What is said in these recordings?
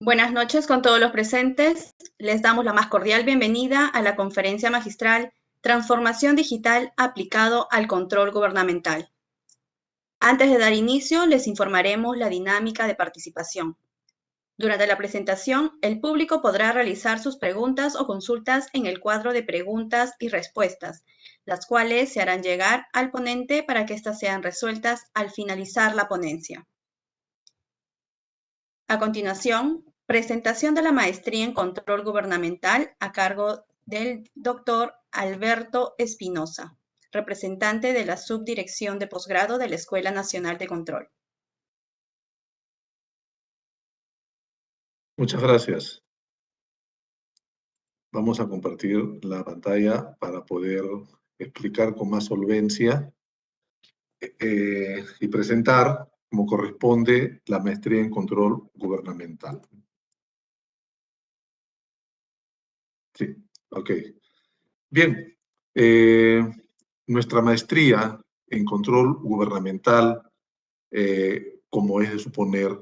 Buenas noches con todos los presentes. Les damos la más cordial bienvenida a la conferencia magistral Transformación Digital aplicado al control gubernamental. Antes de dar inicio, les informaremos la dinámica de participación. Durante la presentación, el público podrá realizar sus preguntas o consultas en el cuadro de preguntas y respuestas, las cuales se harán llegar al ponente para que éstas sean resueltas al finalizar la ponencia. A continuación, presentación de la maestría en control gubernamental a cargo del doctor Alberto Espinosa, representante de la Subdirección de Posgrado de la Escuela Nacional de Control. Muchas gracias. Vamos a compartir la pantalla para poder explicar con más solvencia y presentar, como corresponde, la maestría en control gubernamental. Sí, ok. Bien, nuestra maestría en control gubernamental, como es de suponer,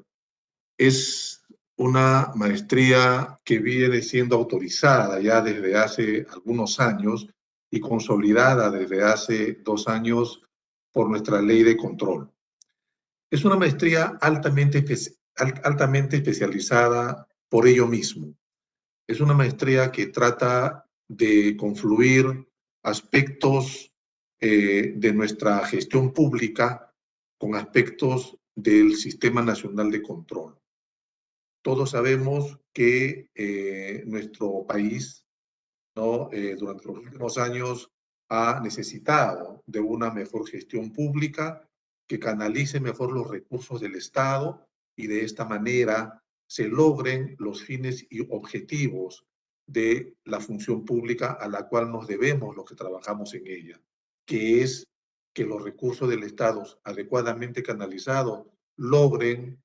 es una maestría que viene siendo autorizada ya desde hace algunos años y consolidada desde hace 2 años por nuestra ley de control. Es una maestría altamente especializada por ello mismo. Es una maestría que trata de confluir aspectos de nuestra gestión pública con aspectos del Sistema Nacional de Control. Todos sabemos que nuestro país, ¿no? Durante los últimos años ha necesitado de una mejor gestión pública que canalice mejor los recursos del Estado y de esta manera se logren los fines y objetivos de la función pública a la cual nos debemos los que trabajamos en ella, que es que los recursos del Estado adecuadamente canalizados logren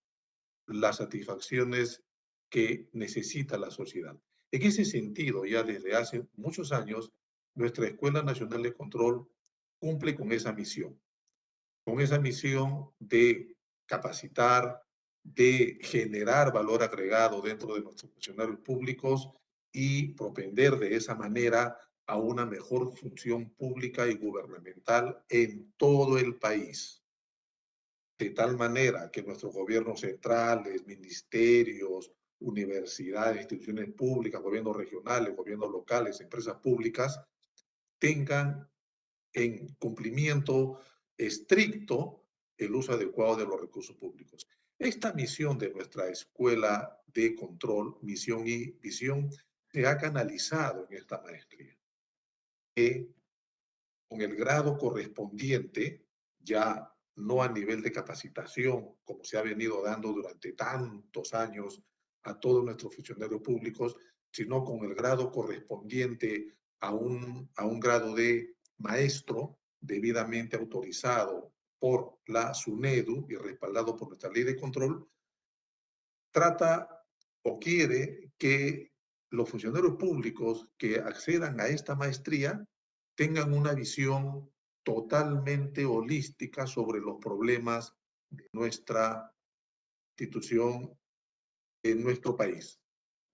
las satisfacciones que necesita la sociedad. En ese sentido, ya desde hace muchos años, nuestra Escuela Nacional de Control cumple con esa misión de capacitar, de generar valor agregado dentro de nuestros funcionarios públicos y propender de esa manera a una mejor función pública y gubernamental en todo el país. De tal manera que nuestros gobiernos centrales, ministerios, universidades, instituciones públicas, gobiernos regionales, gobiernos locales, empresas públicas, tengan en cumplimiento estricto el uso adecuado de los recursos públicos. Esta misión de nuestra Escuela de Control, misión y visión, se ha canalizado en esta maestría. Con el grado correspondiente, ya no a nivel de capacitación, como se ha venido dando durante tantos años a todos nuestros funcionarios públicos, sino con el grado correspondiente a un grado de maestro debidamente autorizado por la SUNEDU y respaldado por nuestra ley de control, trata o quiere que los funcionarios públicos que accedan a esta maestría tengan una visión totalmente holística sobre los problemas de nuestra institución en nuestro país,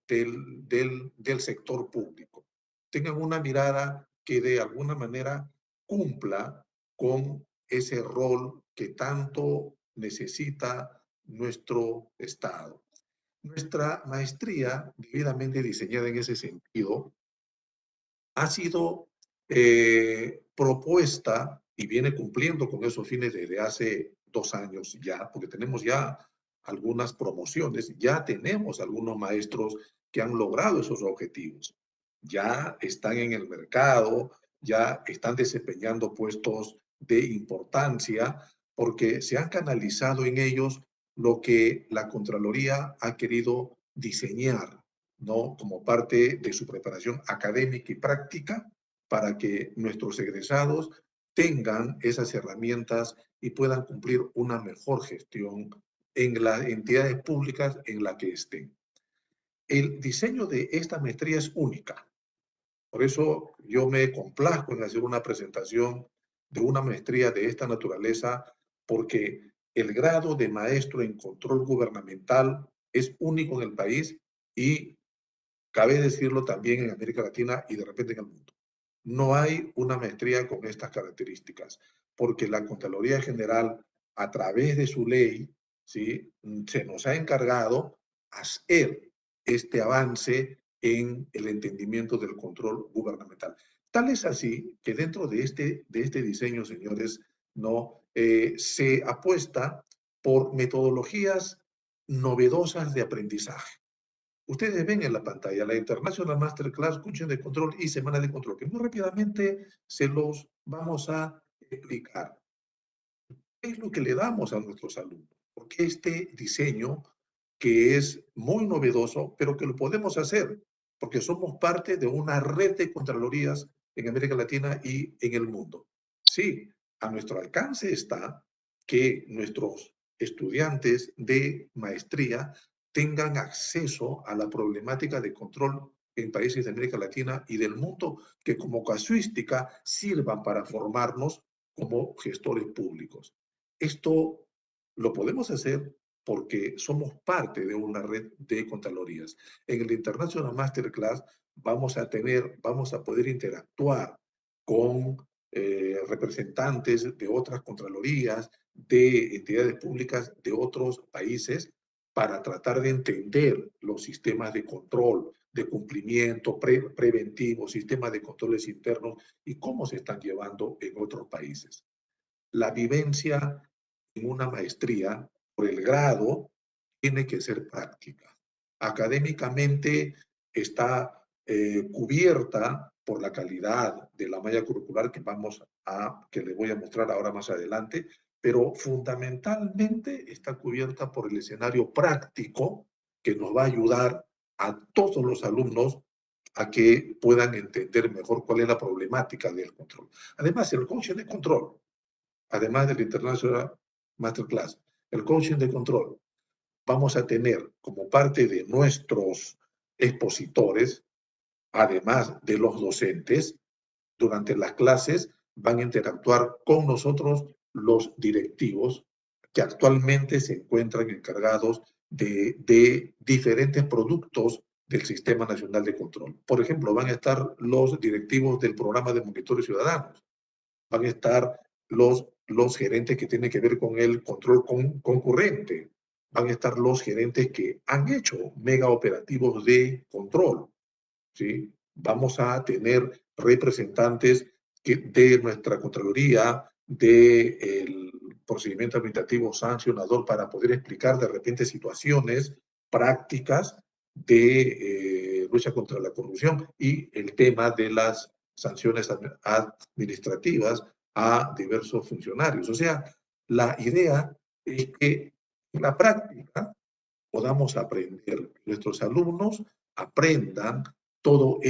del sector público. Tengan una mirada que de alguna manera cumpla con ese rol que tanto necesita nuestro Estado. Nuestra maestría, debidamente diseñada en ese sentido, ha sido propuesta y viene cumpliendo con esos fines desde hace 2 años ya, porque tenemos ya algunas promociones, ya tenemos algunos maestros que han logrado esos objetivos, ya están en el mercado, ya están desempeñando puestos de importancia, porque se han canalizado en ellos lo que la Contraloría ha querido diseñar, ¿no? Como parte de su preparación académica y práctica para que nuestros egresados tengan esas herramientas y puedan cumplir una mejor gestión en las entidades públicas en las que estén. El diseño de esta maestría es única. Por eso yo me complazco en hacer una presentación de una maestría de esta naturaleza, porque el grado de maestro en control gubernamental es único en el país y cabe decirlo también en América Latina y de repente en el mundo. No hay una maestría con estas características, porque la Contraloría General, a través de su ley, ¿sí?, se nos ha encargado hacer este avance en el entendimiento del control gubernamental. Tal es así que dentro de este diseño, señores, no se apuesta por metodologías novedosas de aprendizaje. Ustedes ven en la pantalla la International Masterclass Coaching de Control y Semana de Control, que muy rápidamente se los vamos a explicar. ¿Qué es lo que le damos a nuestros alumnos? Porque este diseño, que es muy novedoso, pero que lo podemos hacer, porque somos parte de una red de contralorías en América Latina y en el mundo. Sí, a nuestro alcance está que nuestros estudiantes de maestría tengan acceso a la problemática de control en países de América Latina y del mundo, que como casuística sirvan para formarnos como gestores públicos. Esto lo podemos hacer porque somos parte de una red de contralorías. En el International Masterclass vamos a poder interactuar con representantes de otras contralorías, de entidades públicas de otros países, para tratar de entender los sistemas de control, de cumplimiento preventivo, sistemas de controles internos y cómo se están llevando en otros países. La vivencia en una maestría, por el grado, tiene que ser práctica. Académicamente está cubierta por la calidad de la malla curricular que les voy a mostrar ahora más adelante, pero fundamentalmente está cubierta por el escenario práctico que nos va a ayudar a todos los alumnos a que puedan entender mejor cuál es la problemática del control. Además, el coaching de control, además del International Masterclass, el coaching de control, vamos a tener como parte de nuestros expositores, además de los docentes, durante las clases van a interactuar con nosotros los directivos que actualmente se encuentran encargados de diferentes productos del Sistema Nacional de Control. Por ejemplo, van a estar los directivos del programa de monitores ciudadanos, van a estar los gerentes que tienen que ver con el control concurrente, van a estar los gerentes que han hecho mega operativos de control, ¿sí? Vamos a tener representantes de nuestra Contraloría, del procedimiento administrativo sancionador, para poder explicar de repente situaciones prácticas de lucha contra la corrupción y el tema de las sanciones administrativas a diversos funcionarios. O sea, la idea es que en la práctica podamos aprender, nuestros alumnos aprendan todas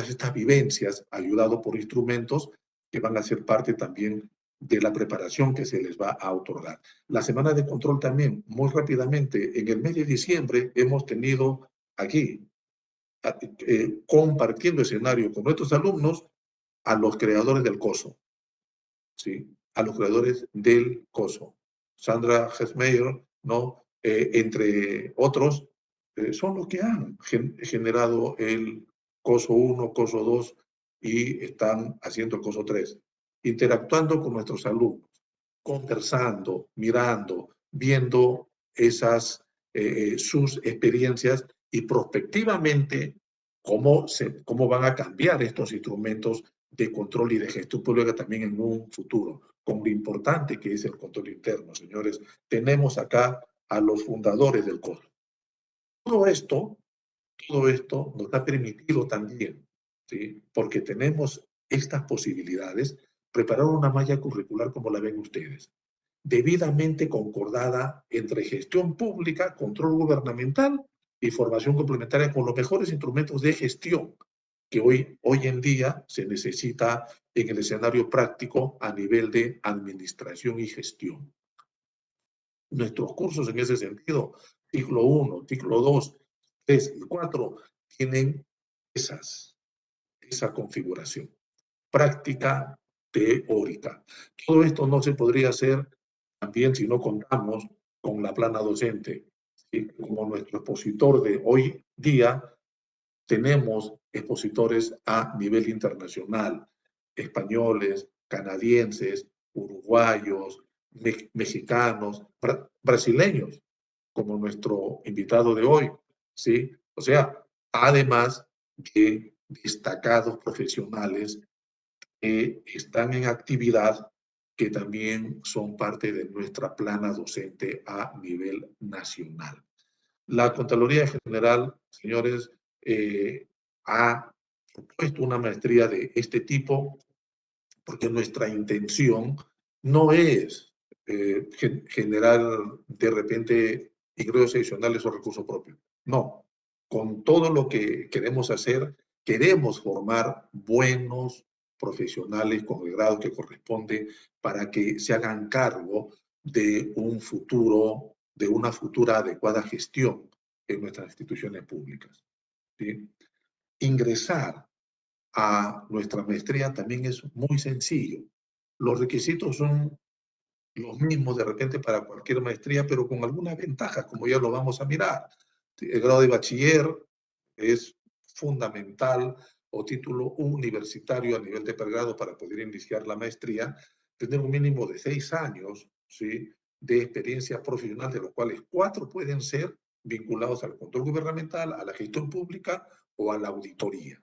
estas vivencias, ayudados por instrumentos que van a ser parte también de la preparación que se les va a otorgar. La semana de control también, muy rápidamente, en el mes de diciembre hemos tenido aquí, compartiendo escenario con nuestros alumnos, a los creadores del COSO, ¿sí? A los creadores del COSO. Sandra Hesmeyer, ¿no? Entre otros, son los que han generado el COSO 1, COSO 2 y están haciendo el COSO 3, interactuando con nuestros alumnos, conversando, mirando, viendo sus experiencias y prospectivamente cómo van a cambiar estos instrumentos de control y de gestión pública también en un futuro, con lo importante que es el control interno, señores. Tenemos acá a los fundadores del COSO. Todo esto, todo esto nos ha permitido también, ¿sí?, porque tenemos estas posibilidades, preparar una malla curricular como la ven ustedes, debidamente concordada entre gestión pública, control gubernamental y formación complementaria con los mejores instrumentos de gestión que hoy en día se necesita en el escenario práctico a nivel de administración y gestión. Nuestros cursos en ese sentido, ciclo 1, ciclo 2, 3 y 4, tienen esa configuración práctica teórica. Todo esto no se podría hacer también si no contamos con la plana docente. Y como nuestro expositor de hoy día, tenemos expositores a nivel internacional, españoles, canadienses, uruguayos, mexicanos, brasileños, como nuestro invitado de hoy, ¿sí? O sea, además de destacados profesionales que están en actividad, que también son parte de nuestra plana docente a nivel nacional. La Contraloría General, señores, ha propuesto una maestría de este tipo porque nuestra intención no es generar de repente ingresos adicionales o recursos propios. No, con todo lo que queremos hacer, queremos formar buenos profesionales con el grado que corresponde para que se hagan cargo de un futuro, de una futura adecuada gestión en nuestras instituciones públicas. ¿Sí? Ingresar a nuestra maestría también es muy sencillo. Los requisitos son los mismos de repente para cualquier maestría, pero con algunas ventajas, como ya lo vamos a mirar. El grado de bachiller es fundamental, o título universitario a nivel de pregrado para poder iniciar la maestría, tener un mínimo de 6 años, ¿sí?, de experiencia profesional, de los cuales 4 pueden ser vinculados al control gubernamental, a la gestión pública o a la auditoría.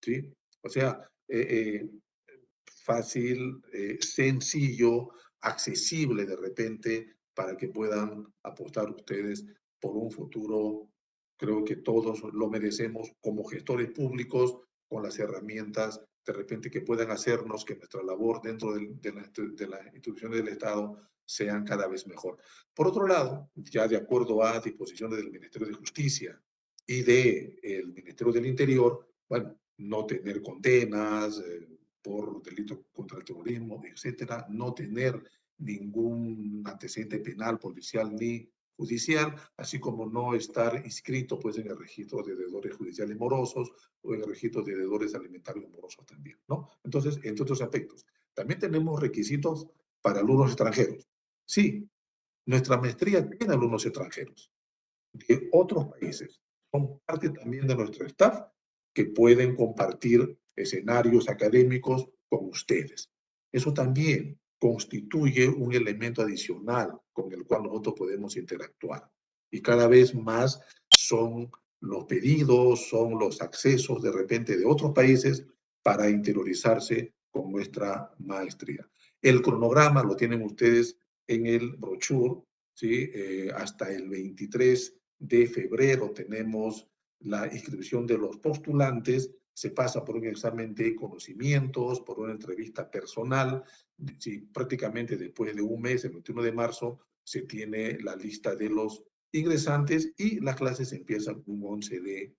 ¿Sí? O sea, fácil, sencillo, accesible de repente para que puedan apostar ustedes por un futuro. Creo que todos lo merecemos como gestores públicos, con las herramientas de repente que puedan hacernos que nuestra labor dentro de las instituciones del Estado sean cada vez mejor. Por otro lado, ya de acuerdo a disposiciones del Ministerio de Justicia y del Ministerio del Interior, bueno, no tener condenas por delitos contra el terrorismo, etcétera, no tener ningún antecedente penal, policial ni judicial, así como no estar inscrito pues en el registro de deudores judiciales morosos o en el registro de deudores alimentarios morosos también, ¿no? Entonces, entre otros aspectos. También tenemos requisitos para alumnos extranjeros. Sí, nuestra maestría tiene alumnos extranjeros de otros países. Son parte también de nuestro staff que pueden compartir escenarios académicos con ustedes. Eso también constituye un elemento adicional con el cual nosotros podemos interactuar. Y cada vez más son los pedidos, son los accesos de repente de otros países para interiorizarse con nuestra maestría. El cronograma lo tienen ustedes en el brochure, ¿sí? Hasta el 23 de febrero tenemos la inscripción de los postulantes, se pasa por un examen de conocimientos, por una entrevista personal, sí, prácticamente después de un mes, el 21 de marzo, se tiene la lista de los ingresantes y las clases empiezan un 11 de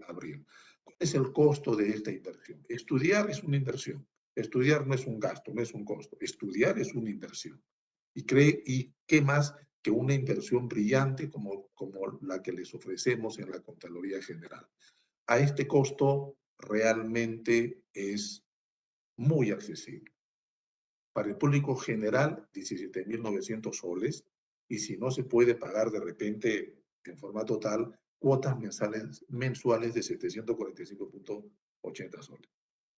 abril. ¿Cuál es el costo de esta inversión? Estudiar es una inversión. Estudiar no es un gasto, no es un costo. Estudiar es una inversión. ¿Y qué más que una inversión brillante como la que les ofrecemos en la Contraloría General? A este costo realmente es muy accesible. Para el público general, 17.900 soles, y si no se puede pagar de repente en forma total, cuotas mensuales de 745.80 soles.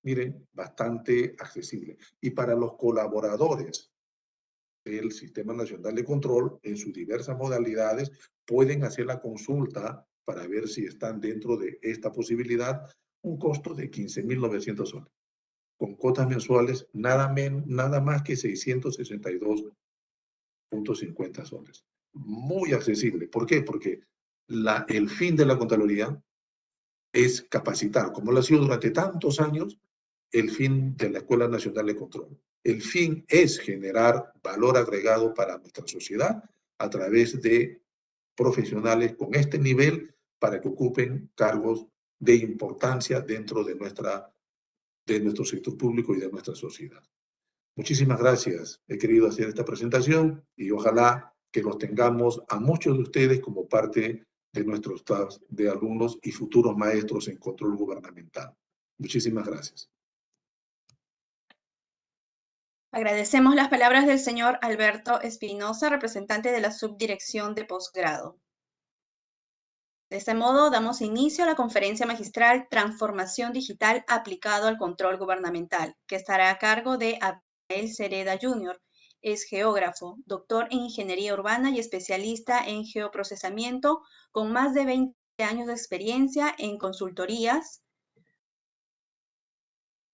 Miren, bastante accesible. Y para los colaboradores del Sistema Nacional de Control, en sus diversas modalidades, pueden hacer la consulta para ver si están dentro de esta posibilidad, un costo de 15.900 soles, con cuotas mensuales nada más que 662.50 soles. Muy accesible. ¿Por qué? Porque el fin de la Contraloría es capacitar, como lo ha sido durante tantos años, el fin de la Escuela Nacional de Control. El fin es generar valor agregado para nuestra sociedad a través de profesionales con este nivel para que ocupen cargos de importancia dentro de nuestro sector público y de nuestra sociedad. Muchísimas gracias. He querido hacer esta presentación y ojalá que los tengamos a muchos de ustedes como parte de nuestro staff de alumnos y futuros maestros en control gubernamental. Muchísimas gracias. Agradecemos las palabras del señor Alberto Espinosa, representante de la Subdirección de Posgrado. De este modo, damos inicio a la conferencia magistral Transformación Digital aplicado al control gubernamental, que estará a cargo de Abel Cereda Jr. Es geógrafo, doctor en ingeniería urbana y especialista en geoprocesamiento, con más de 20 años de experiencia en consultorías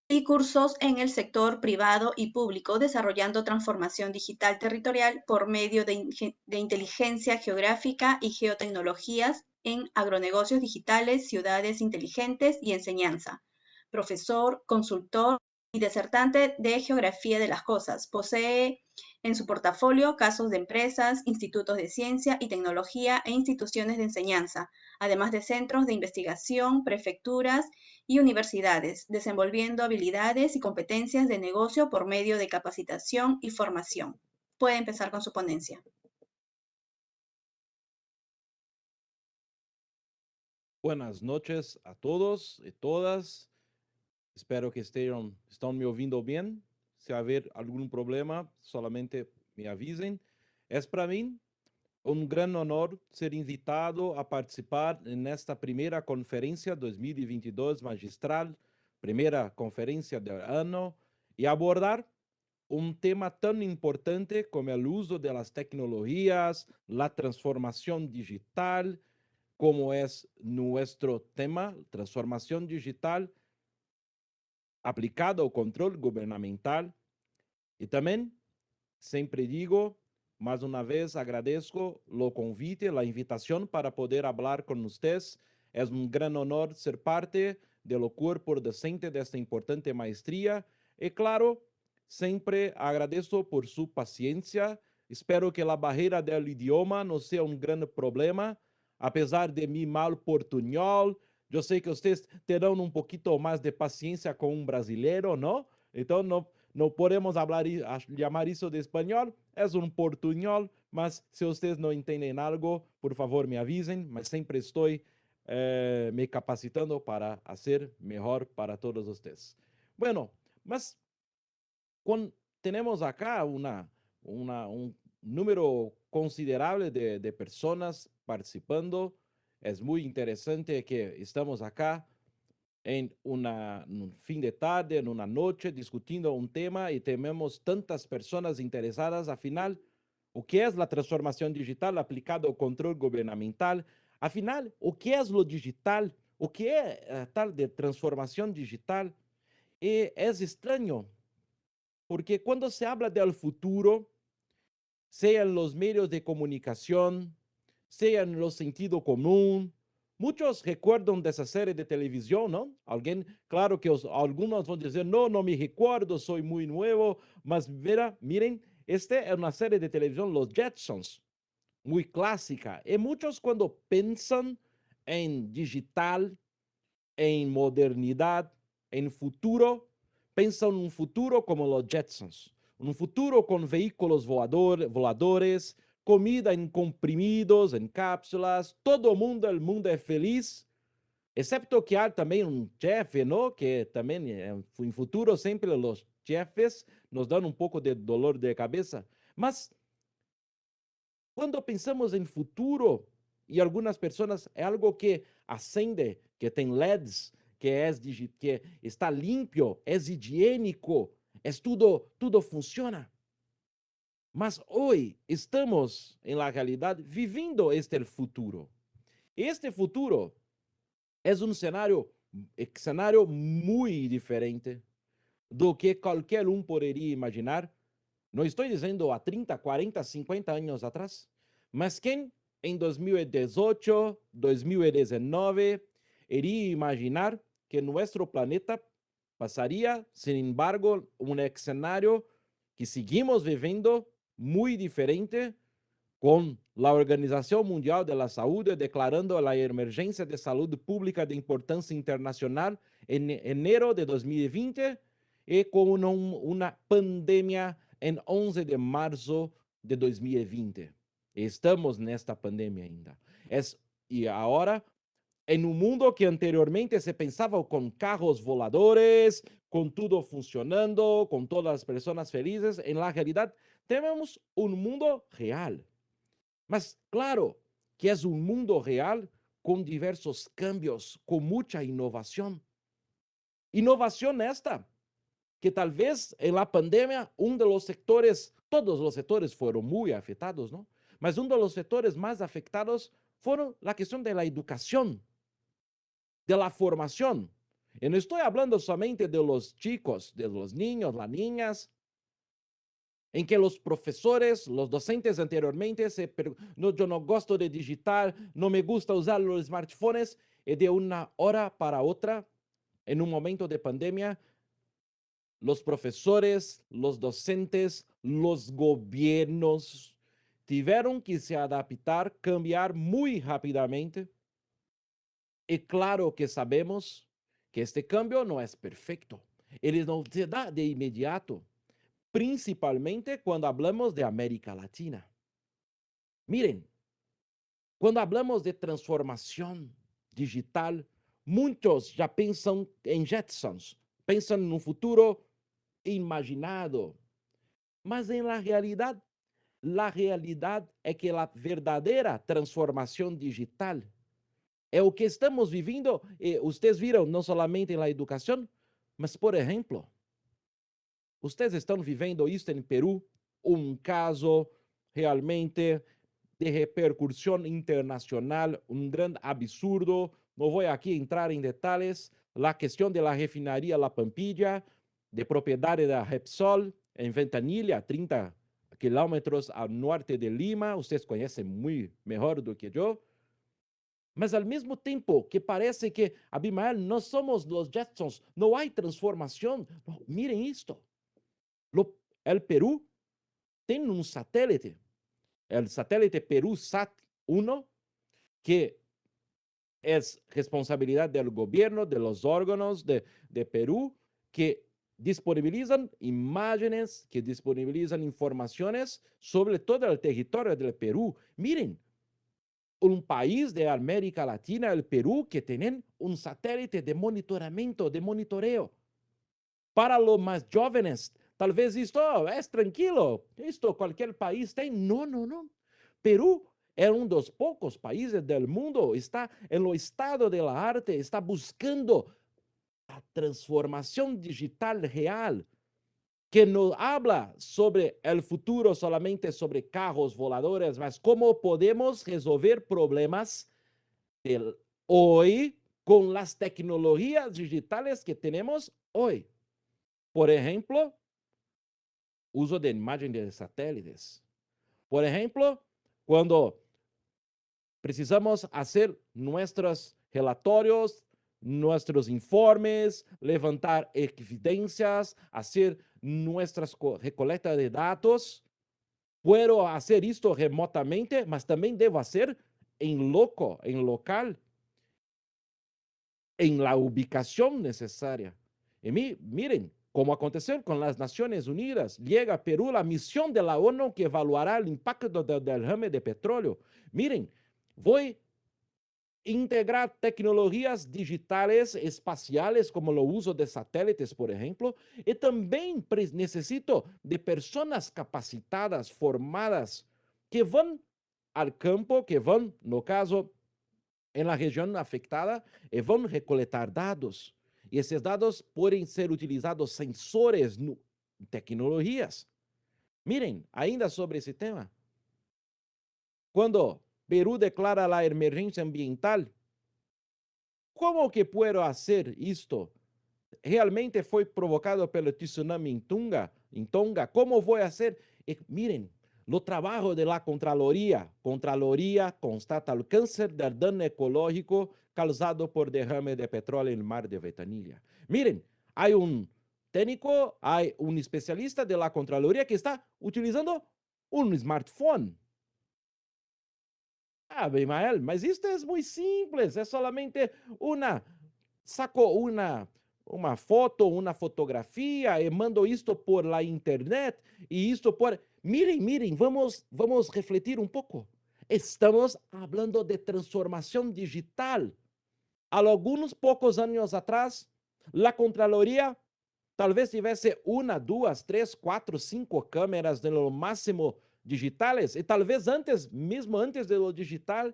y cursos en el sector privado y público, desarrollando transformación digital territorial por medio de inteligencia geográfica y geotecnologías en agronegocios digitales, ciudades inteligentes y enseñanza. Profesor, consultor y disertante de geografía de las cosas. Posee en su portafolio casos de empresas, institutos de ciencia y tecnología e instituciones de enseñanza, además de centros de investigación, prefecturas y universidades, desenvolviendo habilidades y competencias de negocio por medio de capacitación y formación. Puede empezar con su ponencia. Buenas noches a todos y todas. Espero que están me ouvindo bien. Si haver algum problema, solamente me avisem. Es para mim um grande honor ser invitado a participar nesta primeira conferência 2022 magistral, primeira conferência do ano, e abordar um tema tão importante como o uso das tecnologias, a transformação digital, como es nuestro tema, transformación digital aplicado ao controle gubernamental. E também, sempre digo, mais uma vez agradeço o convite, a invitação para poder falar com vocês. É um grande honor ser parte do corpo docente desta importante maestria. E claro, sempre agradeço por sua paciência. Espero que a barreira do idioma não seja um grande problema, apesar de mi mal portunhol. Eu sei que vocês terão um pouquinho mais de paciência com um brasileiro, não? Então, não podemos chamar isso de espanhol, é um portunhol, mas se vocês não entendem algo, por favor me avisem, mas sempre estou me capacitando para fazer melhor para todos vocês. Bueno, mas temos acá um número considerável de pessoas participando. É muito interessante que estamos acá em um fim de tarde, em uma noite, discutindo um tema e temos tantas pessoas interessadas. Afinal, o que é a transformação digital aplicada ao controle governamental? Afinal, o que é o digital? O que é a tal de transformação digital? E é estranho, porque quando se habla del futuro, seja nos meios de comunicação, seja no sentido comum, muitos recordam dessa série de televisão, não? Alguém, claro que alguns vão dizer, não me recordo, sou muito novo, mas miren, esta é uma série de televisão, Los Jetsons, muito clássica. E muitos, quando pensam em digital, em modernidade, em futuro, pensam num futuro como Los Jetsons, um futuro com veículos voadores, comida em comprimidos, em cápsulas, todo o mundo é feliz, excepto que há também um chefe, não? Que também, em futuro, sempre os chefes nos dão um pouco de dolor de cabeça. Mas, quando pensamos em futuro, e algumas pessoas, é algo que acende, que tem LEDs, que está limpo, é higiênico, tudo funciona. Mas hoje estamos, na realidade, vivendo este futuro. Este futuro é um cenário muito diferente do que qualquer um poderia imaginar. Não estou dizendo há 30, 40, 50 anos atrás, mas quem em 2018, 2019, iria imaginar que nosso planeta passaria, sin embargo, um cenário que seguimos vivendo muito diferente, com a Organização Mundial da Saúde declarando a emergência de saúde pública de importância internacional em enero de 2020 e com uma pandemia em 11 de março de 2020. Estamos nesta pandemia ainda. E agora, En un mundo que anteriormente se pensaba con carros voladores, con todo funcionando, con todas las personas felices, en la realidad tenemos un mundo real. Mas claro que es un mundo real con diversos cambios, con mucha innovación. Innovación esta que tal vez en la pandemia uno de los sectores, todos los sectores fueron muy afectados, ¿no? Mas uno de los sectores más afectados fueron la cuestión de la educación, de la formación. Y no estoy hablando solamente de los chicos, de los niños, las niñas, en que los profesores, los docentes anteriormente, no, yo no gosto de digital, no me gusta usar los smartphones, y de una hora para otra, en un momento de pandemia, los profesores, los docentes, los gobiernos tuvieron que se adaptar, cambiar muy rápidamente. Y claro que sabemos que este cambio no es perfecto. Él no se da de inmediato, principalmente cuando hablamos de América Latina. Miren, cuando hablamos de transformación digital, muchos ya piensan en Jetsons, piensan en un futuro imaginado. Mas en la realidad es que la verdadera transformación digital é o que estamos vivendo. Ustedes viram não somente em la educação, mas, por exemplo, ustedes estão vivendo isto em Peru, um caso realmente de repercussão internacional, um grande absurdo. Não vou aqui entrar em detalhes. A questão da refinaria La Pampilla, de propriedade da Repsol, em Ventanilla, a 30 quilômetros ao norte de Lima. Vocês conhecem muito melhor do que eu. Mas ao mesmo tempo que parece que, Abimael, nós somos os Jetsons, não há transformação. No, miren isto. El Perú tem um satélite, el satélite Perú-SAT-1, que é responsabilidade do governo, de los órganos de Perú, que disponibilizam imagens, que disponibilizam informações sobre todo o território do Perú. Miren, un país de América Latina, el Perú, que tienen un satélite de monitoramento, de monitoreo. Para los más jóvenes, tal vez esto es tranquilo, esto cualquier país tiene. No, no, no. Perú es uno de los pocos países del mundo, está en lo estado de la arte, está buscando la transformación digital real, que no habla sobre el futuro solamente sobre carros voladores, mas cómo podemos resolver problemas del hoy con las tecnologías digitales que tenemos hoy. Por ejemplo, uso de imagen de satélites. Por ejemplo, cuando precisamos hacer nuestros relatorios, nuestros informes, levantar evidencias, hacer nuestras recolectas de datos. Puedo hacer esto remotamente, mas también debo hacer en local, en la ubicación necesaria. Y miren, como aconteceu con las Naciones Unidas, llega a Perú la misión de la ONU que evaluará el impacto del derrame de petróleo. Miren, voy integrar tecnologias digitales espaciales como o uso de satélites, por exemplo, e também necessito de pessoas capacitadas, formadas, que vão ao campo, que vão, no caso, na região afetada, e vão recoletar dados. E esses dados podem ser utilizados sensores, tecnologias. Miren, ainda sobre esse tema, quando Perú declara la emergencia ambiental, ¿cómo que puedo hacer esto? Realmente fue provocado pelo tsunami en Tonga. ¿Cómo voy a hacer? Miren, lo trabajo de la Contraloría. Contraloría constata el cáncer del daño ecológico causado por derrame de petróleo en el mar de Ventanilla. Miren, hay un técnico, hay un especialista de la Contraloría que está utilizando un smartphone. Ah, Abimael, mas isto é muito simples, é solamente saco uma foto, uma fotografia e mando isto por la internet e isto por... Miren, vamos refletir um pouco. Estamos falando de transformação digital. Algunos pocos años atrás, la Contraloría tal vez tivesse uma, duas, três, quatro, cinco câmeras no máximo digitales, e talvez antes, mesmo antes de lo digital,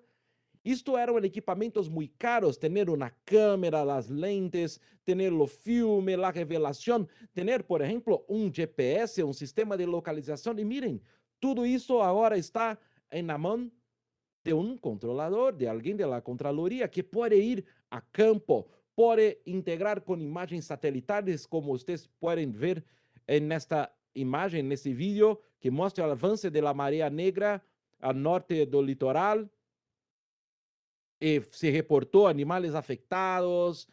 isto eram equipamentos muito caros, ter uma câmera, as lentes, ter o filme, a revelação, ter, por exemplo, um GPS, um sistema de localização. E miren, tudo isso agora está na mão de um controlador, de alguém da Contraloria, que pode ir a campo, pode integrar com imagens satelitais, como vocês podem ver nesta imagem, nesse vídeo, que mostra o avanço da maré negra ao norte do litoral. Se reportou animales afectados,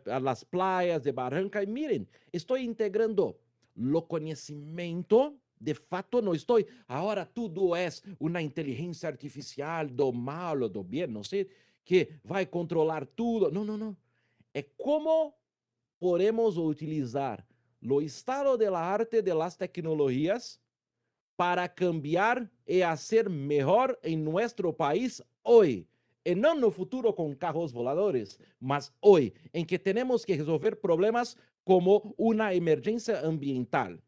a las playas de Barranca. E miren, estou integrando o conhecimento. De fato, não estou. Agora tudo é uma inteligência artificial do mal ou do bem, não sei, que vai controlar tudo. Não, não, não. É como podemos utilizar o estado da arte de las tecnologias para cambiar e fazer melhor em nosso país hoje. E não no futuro com carros voladores, mas hoje, em que temos que resolver problemas como uma emergência ambiental.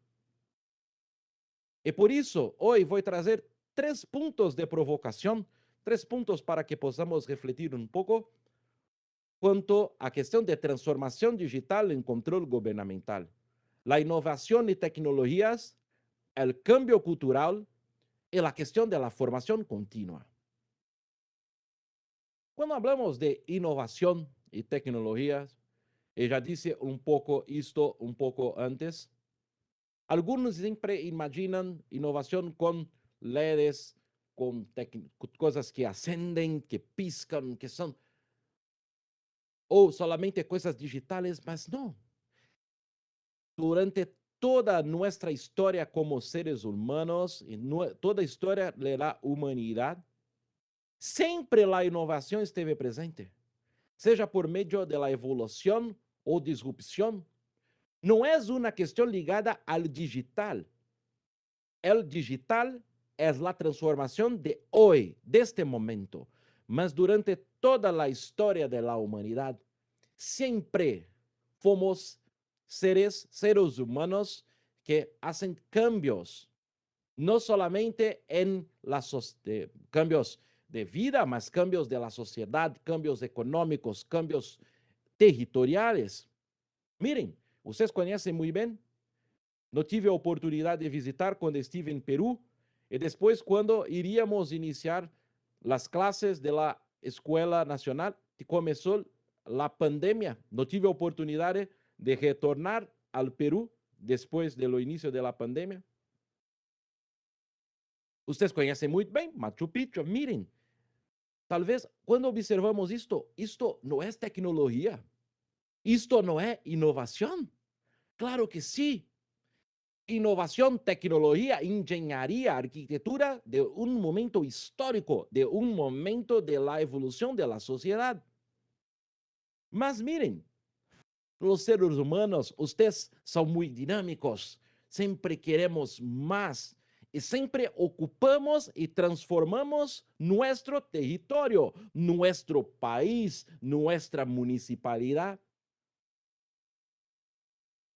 E por isso, hoje vou trazer 3 pontos de provocação, 3 pontos para que possamos refletir um pouco quanto à questão de transformação digital em controle governamental. A inovação e tecnologias, o cambio cultural e a questão da formação contínua. Quando falamos de inovação e tecnologias, eu já disse um pouco isto um pouco antes, alguns sempre imaginam inovação com LEDs, com coisas que acendem, que piscam, que são, ou solamente coisas digitais, mas não. Durante toda nossa história como seres humanos, e toda a história da humanidade, sempre a inovação esteve presente, seja por meio da evolução ou disrupção. Não é uma questão ligada ao digital. O digital é a transformação de hoje, deste momento. Mas durante toda a história da humanidade, sempre fomos seres humanos que fazem cambios, não solamente em cambios de vida, mas cambios de la sociedade, cambios econômicos, cambios territoriais. Miren, vocês conhecem muito bem. Não tive a oportunidade de visitar quando estive em Peru, e depois quando iríamos iniciar as classes da Escola Nacional, que começou a pandemia. Não tive a oportunidade de retornar ao Peru depois do início da pandemia. Vocês conhecem muito bem Machu Picchu. Miren, talvez quando observamos isto não é tecnologia, isto não é inovação. Claro que sim. Inovação, tecnologia, engenharia, arquitetura de um momento histórico, de um momento de la evolução de la sociedade. Mas miren, os seres humanos, vocês são muito dinâmicos, sempre queremos mais e sempre ocupamos e transformamos nosso território, nosso país, nossa municipalidade.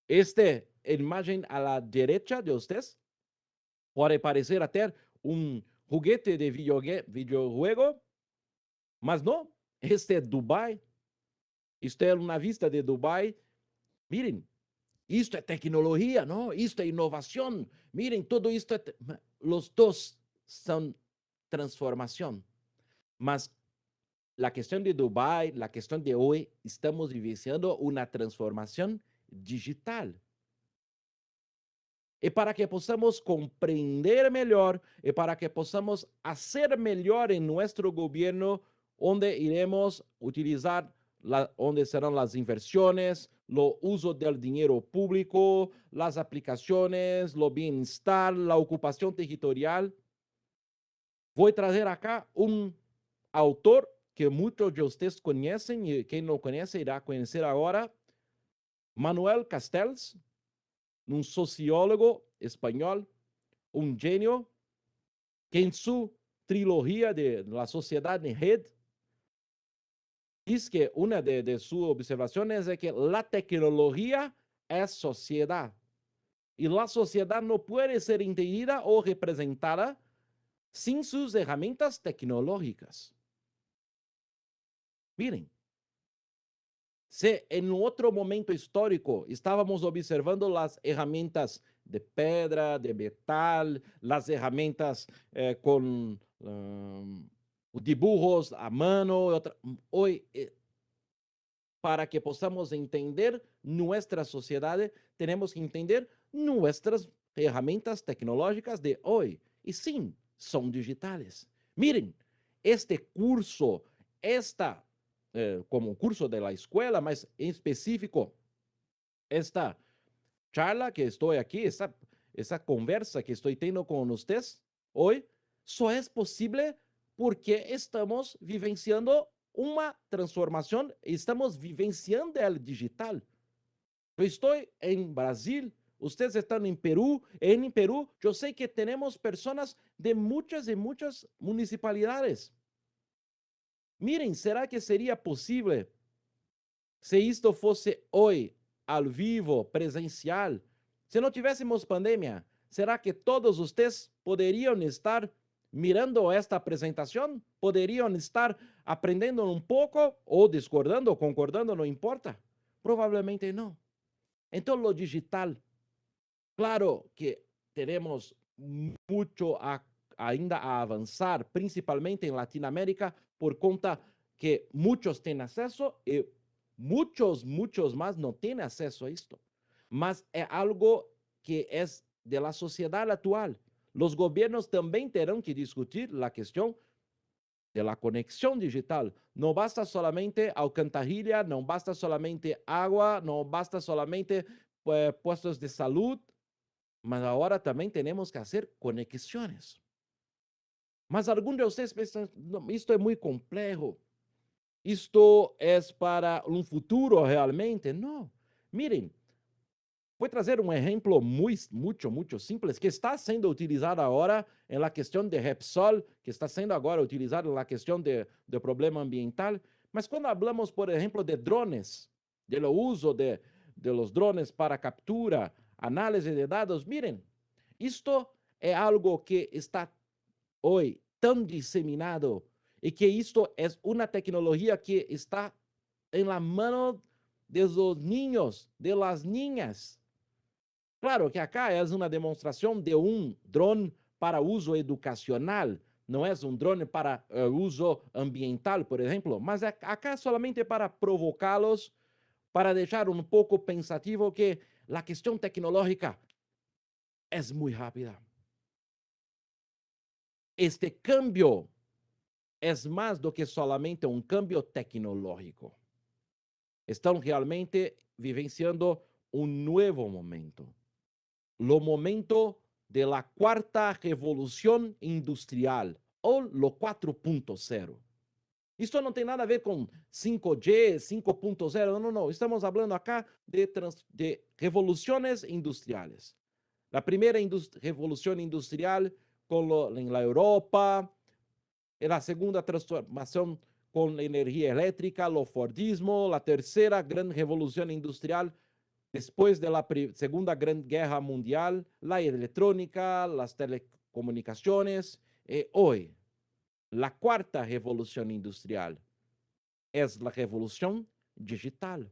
Esta imagem à la derecha de vocês pode parecer até um juguete de videojuego, mas não. Este é Dubai. Isto é uma vista de Dubai. Miren, isto é tecnologia, não? Isto é inovação. Miren, tudo isto é... Os dois são transformação. Mas a questão de Dubai, a questão de hoje, estamos vivenciando uma transformação digital. E para que possamos compreender melhor, e para que possamos fazer melhor em nosso governo, onde iremos utilizar, onde serão as inversões, o uso do dinheiro público, as aplicações, o bem-estar, a ocupação territorial. Vou trazer acá um autor que muitos de vocês conhecem, e quem não conhece irá conhecer agora, Manuel Castells, um sociólogo espanhol, um gênio, que em sua trilogia de La Sociedad en Red, dice que una de sus observaciones es que la tecnología es sociedad. Y la sociedad no puede ser entendida o representada sin sus herramientas tecnológicas. Miren, se en otro momento histórico estábamos observando las herramientas de pedra, de metal, las herramientas con dibujos a mano, hoy para que possamos entender nossa sociedade, temos que entender nossas ferramentas tecnológicas de hoje. E sim, são digitais. Miren, este curso, como curso de la escuela, mas em específico, esta charla que estou aqui, essa conversa que estou tendo com vocês hoje, só é possível porque estamos vivenciando uma transformação, estamos vivenciando o digital. Eu estou em Brasil, vocês estão em Peru, eu sei que temos pessoas de muitas e muitas municipalidades. Miren, será que seria possível se isto fosse hoje, ao vivo, presencial? Se não tivéssemos pandemia, será que todos vocês poderiam estar mirando esta apresentação? Poderiam estar aprendendo um pouco, ou discordando, ou concordando, não importa? Provavelmente não. Então, lo digital, claro que teremos muito ainda a avançar, principalmente em Latinoamérica, por conta que muitos têm acesso e muitos mais não têm acesso a isto. Mas é algo que é de la sociedade atual. Os governos também terão que discutir a questão de la conexão digital. Não basta solamente alcantarilla, não basta solamente água, não basta solamente postos de saúde, mas agora também temos que fazer conexões. Mas alguns de vocês pensam, isto é muito complexo, isto é para um futuro realmente? Não. Miren, vou trazer um exemplo muito simples que está sendo utilizado agora na questão de Repsol, que está sendo agora utilizado na questão de problema ambiental. Mas quando falamos, por exemplo, de drones, do uso de los drones para captura, análise de dados, miren, isto é algo que está hoje tão disseminado e que isto é uma tecnologia que está em la mano de los niños, de las niñas. Claro que acá é uma demonstração de um drone para uso educacional, não é um drone para uso ambiental, por exemplo, mas acá solamente para provocá-los, para deixar um pouco pensativo que a questão tecnológica é muito rápida. Este cambio é mais do que solamente um cambio tecnológico. Estão realmente vivenciando um novo momento. Lo momento de la cuarta revolución industrial, ou lo 4.0. Isto não tem nada a ver com 5G, 5.0, não. Estamos falando acá de revoluciones industriales. La primeira revolución industrial en la Europa, la segunda transformación con la energía eléctrica, lo Fordismo, la tercera gran revolución industrial después de la Segunda Gran Guerra Mundial, la electrónica, las telecomunicaciones, hoy, la cuarta revolución industrial es la revolución digital.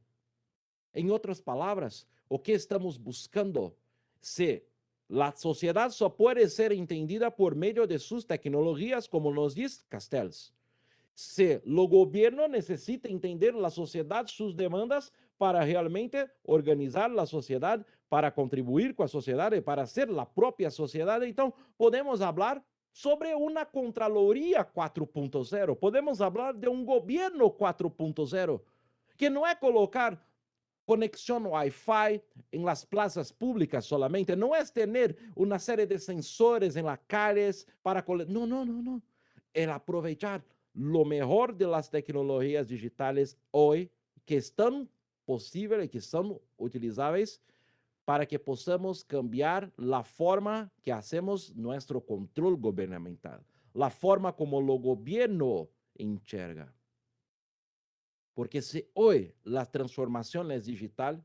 En otras palabras, o que estamos buscando, se la sociedad só puede ser entendida por medio de sus tecnologías, como nos dice Castells. Se o governo necessita entender a sociedade, suas demandas, para realmente organizar a sociedade, para contribuir com a sociedade, para ser a própria sociedade, então podemos falar sobre uma Contraloria 4.0, podemos falar de um governo 4.0, que não é colocar conexão Wi-Fi em las plazas públicas solamente, não é ter uma série de sensores em las calles para... Não. É aproveitar lo mejor de las tecnologías digitales hoy que están posibles y que son utilizables para que podamos cambiar la forma que hacemos nuestro control gubernamental, la forma como el gobierno enxerga. Porque se hoje a transformação é digital,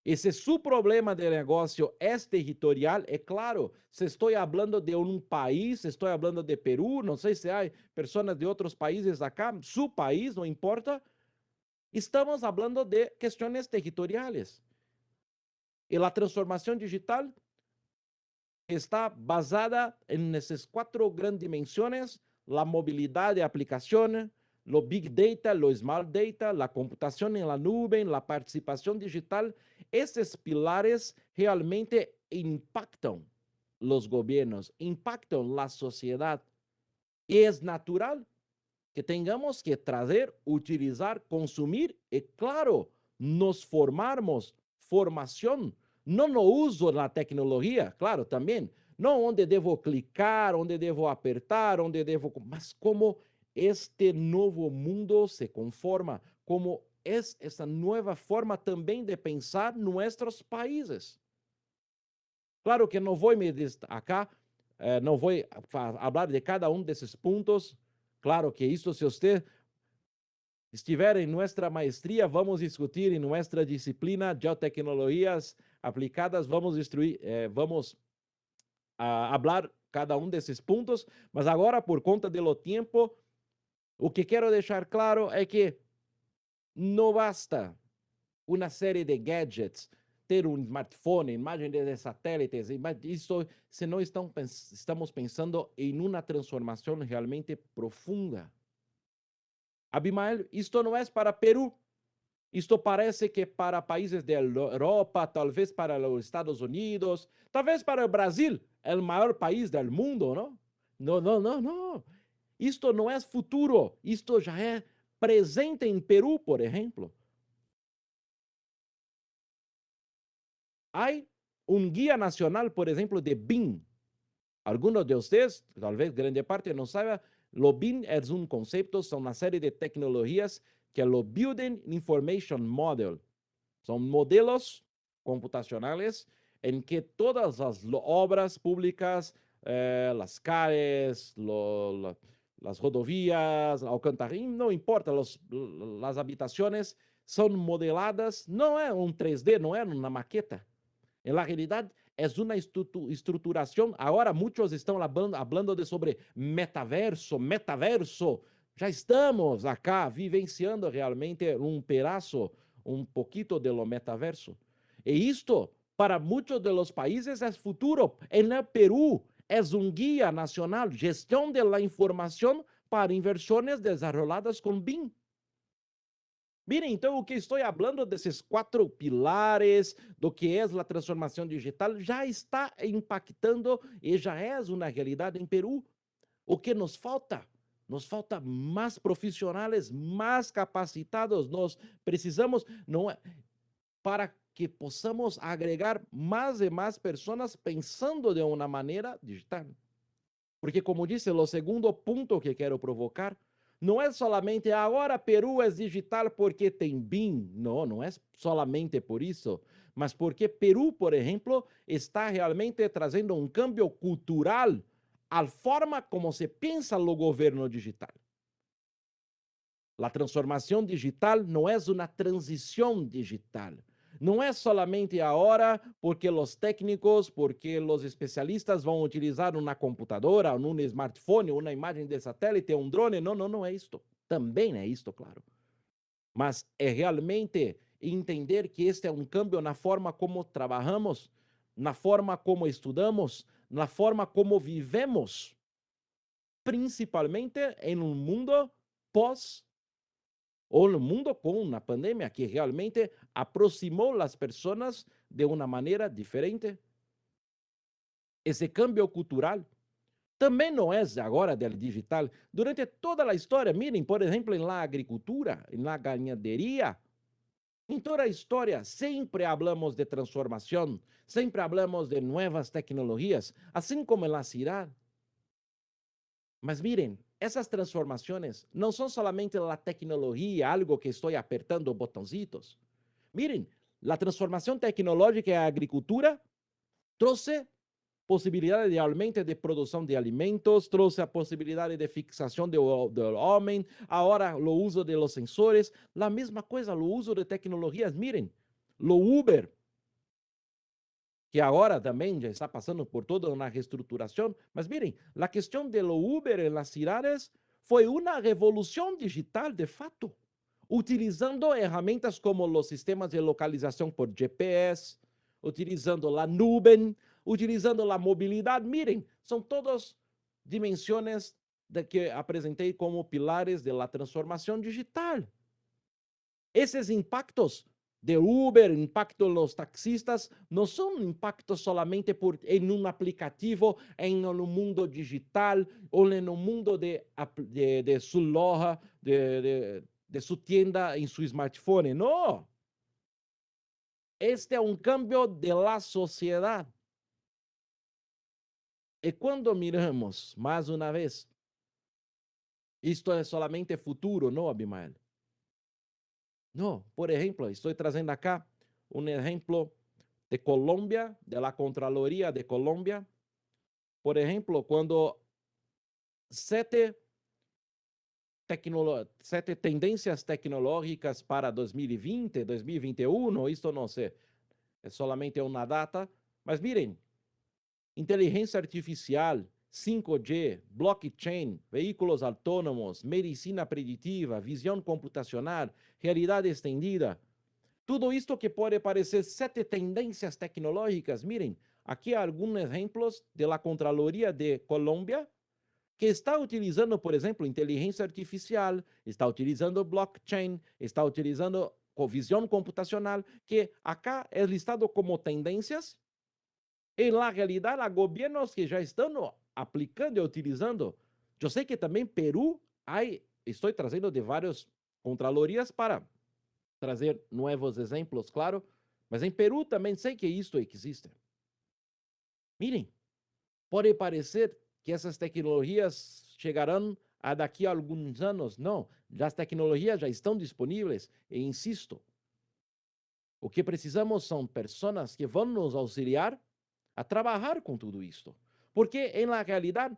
e se su problema de negócio é territorial, é claro, se estou falando de um país, se estou falando de Peru, não sei se há pessoas de outros países acá, su país, não importa, estamos falando de questões territoriais. E a transformação digital está basada nessas 4 grandes dimensões: a mobilidade de aplicação, o Big Data, o Smart Data, a computação em la nuvem, a participação digital. Esses pilares realmente impactam os governos, impactam a sociedade. E é natural que tenhamos que trazer, utilizar, consumir e, claro, nos formarmos, formação, não no uso da tecnologia, claro, também, não onde devo clicar, onde devo apertar, onde devo, mas como este novo mundo se conforma, como é essa nova forma também de pensar nossos países. Claro que não vou me destacar, não vou falar de cada um desses pontos. Claro que isso, se você estiver em nossa maestria, vamos discutir em nossa disciplina Geotecnologias Aplicadas, vamos falar cada um desses pontos, mas agora, por conta do tempo, o que quero deixar claro é que não basta uma série de gadgets, ter um smartphone, imagem de satélites, isso se não estamos pensando em uma transformação realmente profunda. Abimael, isto não é para Peru, isto parece que para países da Europa, talvez para os Estados Unidos, talvez para o Brasil, o maior país do mundo, não? Não, não, não, não. Isto não é futuro, isto já é presente em Peru, por exemplo. Há um guia nacional, por exemplo, de BIM. Alguns de vocês, talvez grande parte, não saiba, o BIM é um conceito, são uma série de tecnologias que é o Building Information Model. São modelos computacionais em que todas as obras públicas, as calles, as rodovias, alcantarillas, não importa, as habitações são modeladas, não é um 3D, não é uma maqueta. Na realidade, é uma estruturação. Agora, muitos estão falando sobre metaverso. Já estamos acá vivenciando realmente um pedaço, um pouquito do metaverso. E isto, para muitos dos países, é futuro. No Peru, é um guia nacional, gestão da informação para inversões desenvolvidas com BIM. Miren, então, o que estou falando desses 4 pilares do que é a transformação digital já está impactando e já é uma realidade em Peru. O que nos falta? Nos falta mais profissionais, mais capacitados. Nós precisamos, não é, para que possamos agregar mais e mais pessoas pensando de uma maneira digital. Porque, como disse, o segundo ponto que quero provocar não é solamente agora Peru é digital porque tem BIM. Não, não é solamente por isso. Mas porque Peru, por exemplo, está realmente trazendo um cambio cultural à forma como se pensa o governo digital. A transformação digital não é uma transição digital. Não é solamente agora porque os técnicos, porque os especialistas vão utilizar uma computadora, um smartphone, uma imagem de satélite, um drone. Não, não, não é isto. Também é isto, claro. Mas é realmente entender que este é um cambio na forma como trabalhamos, na forma como estudamos, na forma como vivemos, principalmente em um mundo pós ou no mundo com uma pandemia que realmente aproximou as pessoas de uma maneira diferente. Esse cambio cultural também não é agora do digital. Durante toda a história, mirem, por exemplo, na agricultura, na ganaderia, em toda a história, sempre falamos de transformação, sempre falamos de novas tecnologias, assim como na cidade. Mas miren, essas transformações não são solamente a tecnologia, algo que estou apertando botõezitos. Miren, a transformação tecnológica e a agricultura trouxe, possibilidade de aumento de produção de alimentos, trouxe a possibilidade de fixação do homem, agora o uso de los sensores, a mesma coisa, o uso de tecnologias. Miren, o Uber, que agora também já está passando por toda uma reestruturação, mas miren, a questão do Uber em las cidades foi uma revolução digital de fato, utilizando ferramentas como os sistemas de localização por GPS, utilizando a nuvem, utilizando a mobilidade. Miren, são todas dimensões de que apresentei como pilares da transformação digital. Esses impactos de Uber, impacto nos taxistas, não são impactos solamente em um aplicativo, em um mundo digital, ou no mundo de sua loja, de sua tienda em seu smartphone. Não! Este é um cambio de la sociedade. E quando miramos, mais uma vez, isto é solamente futuro, não, Abimael? Não, por exemplo, estou trazendo acá um exemplo de Colômbia, de la Contraloria de Colômbia. Por exemplo, quando 7 tendências tecnológicas para 2020, 2021, isto não sei, é solamente uma data, mas miren, inteligência artificial, 5G, blockchain, veículos autônomos, medicina preditiva, visão computacional, realidade estendida. Tudo isto que pode parecer 7 tendências tecnológicas. Miren, aqui há alguns exemplos de la Contraloria de Colômbia, que está utilizando, por exemplo, inteligência artificial, está utilizando blockchain, está utilizando visão computacional, que acá é listado como tendências. E na realidade, há governos que já estão aplicando e utilizando. Eu sei que também Peru, estou trazendo de várias contralorias para trazer novos exemplos, claro, mas em Peru também sei que isto existe. Miren, pode parecer que essas tecnologias chegarão a daqui a alguns anos. Não, as tecnologias já estão disponíveis e insisto, o que precisamos são pessoas que vão nos auxiliar a trabalhar com tudo isto. Porque, na realidade,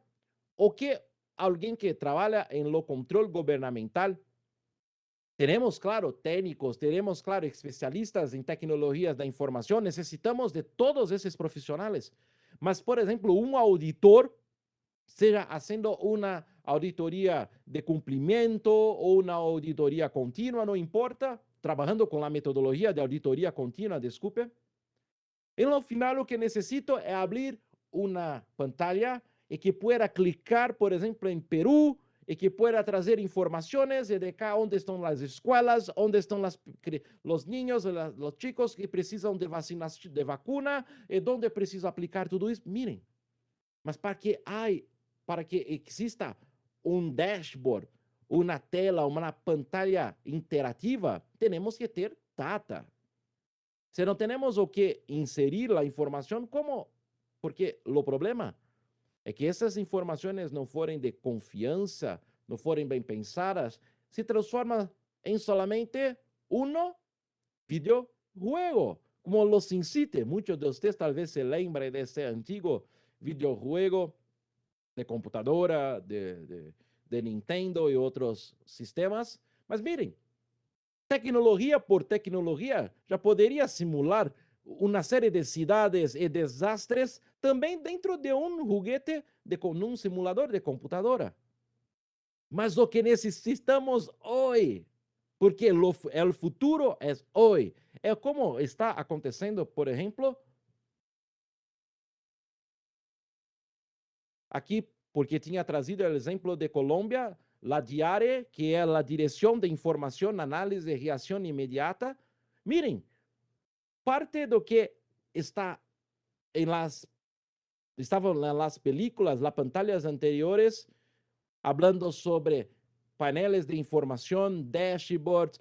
o que alguém que trabalha em lo controle governamental, teremos, claro, técnicos, teremos, claro, especialistas em tecnologias da informação, necessitamos de todos esses profissionais. Mas, por exemplo, um auditor, seja fazendo uma auditoria de cumprimento ou uma auditoria contínua, não importa, trabalhando com a metodologia de auditoria contínua, desculpe. E no final o que necessito é abrir uma pantalla e que pueda clicar, por exemplo, em Peru, e que pueda trazer informações de cá onde estão as escolas, onde estão os niños, os chicos que precisam de vacinação, de vacuna, e onde preciso aplicar tudo isso. Miren, mas para que exista um dashboard, uma tela, uma pantalla interativa, temos que ter data. Se não temos o que inserir a informação, como? Porque o problema é que essas informações não forem de confiança, não forem bem pensadas, se transforma em solamente um videojuego, como o SimCity. Muitos de vocês talvez se lembrem desse antigo videojuego de computadora, de Nintendo e outros sistemas. Mas miren, tecnologia por tecnologia já poderia simular uma série de cidades e desastres também dentro de um joguete, um simulador de computadora. Mas o que necessitamos hoje, porque o futuro é hoje, é como está acontecendo, por exemplo, aqui, porque tinha trazido o exemplo de Colômbia, la DIARE, que é a Direção de Informação, Análise e Reação Imediata. Miren, parte do que estavam nas películas, las pantallas anteriores, hablando sobre paneles de informação, dashboards,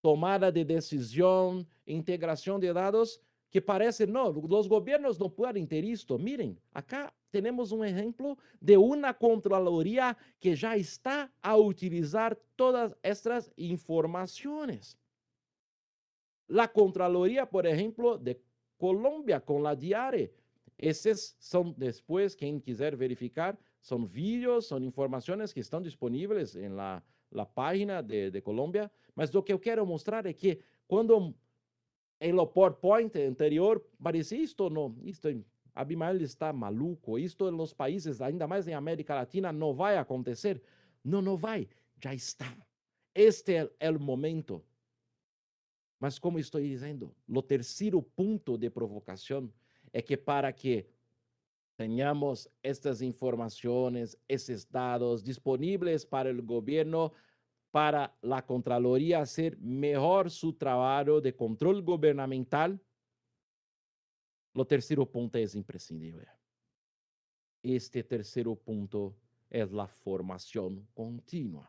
tomada de decisão, integração de dados, que parece, não, os governos não podem ter isto. Miren, acá temos um exemplo de uma Contraloria que já está a utilizar todas estas informações. La Contraloria, por exemplo, de Colômbia, com la DIARE, Esses são, depois, quem quiser verificar, são vídeos, são informações que estão disponíveis em la página de Colômbia, mas o que eu quero mostrar é que quando em lo PowerPoint anterior parecia isto, não, isto, Abimael está maluco, isto nos países, ainda mais em América Latina, não vai acontecer. Não, não vai, já está. Este é o momento. Mas como estou dizendo, o terceiro ponto de provocação é que para que tenhamos estas informações, esses dados disponíveis para o governo, para a Contraloria hacer mejor su trabajo de control gubernamental, o terceiro ponto é imprescindível. Este terceiro ponto é a formação contínua.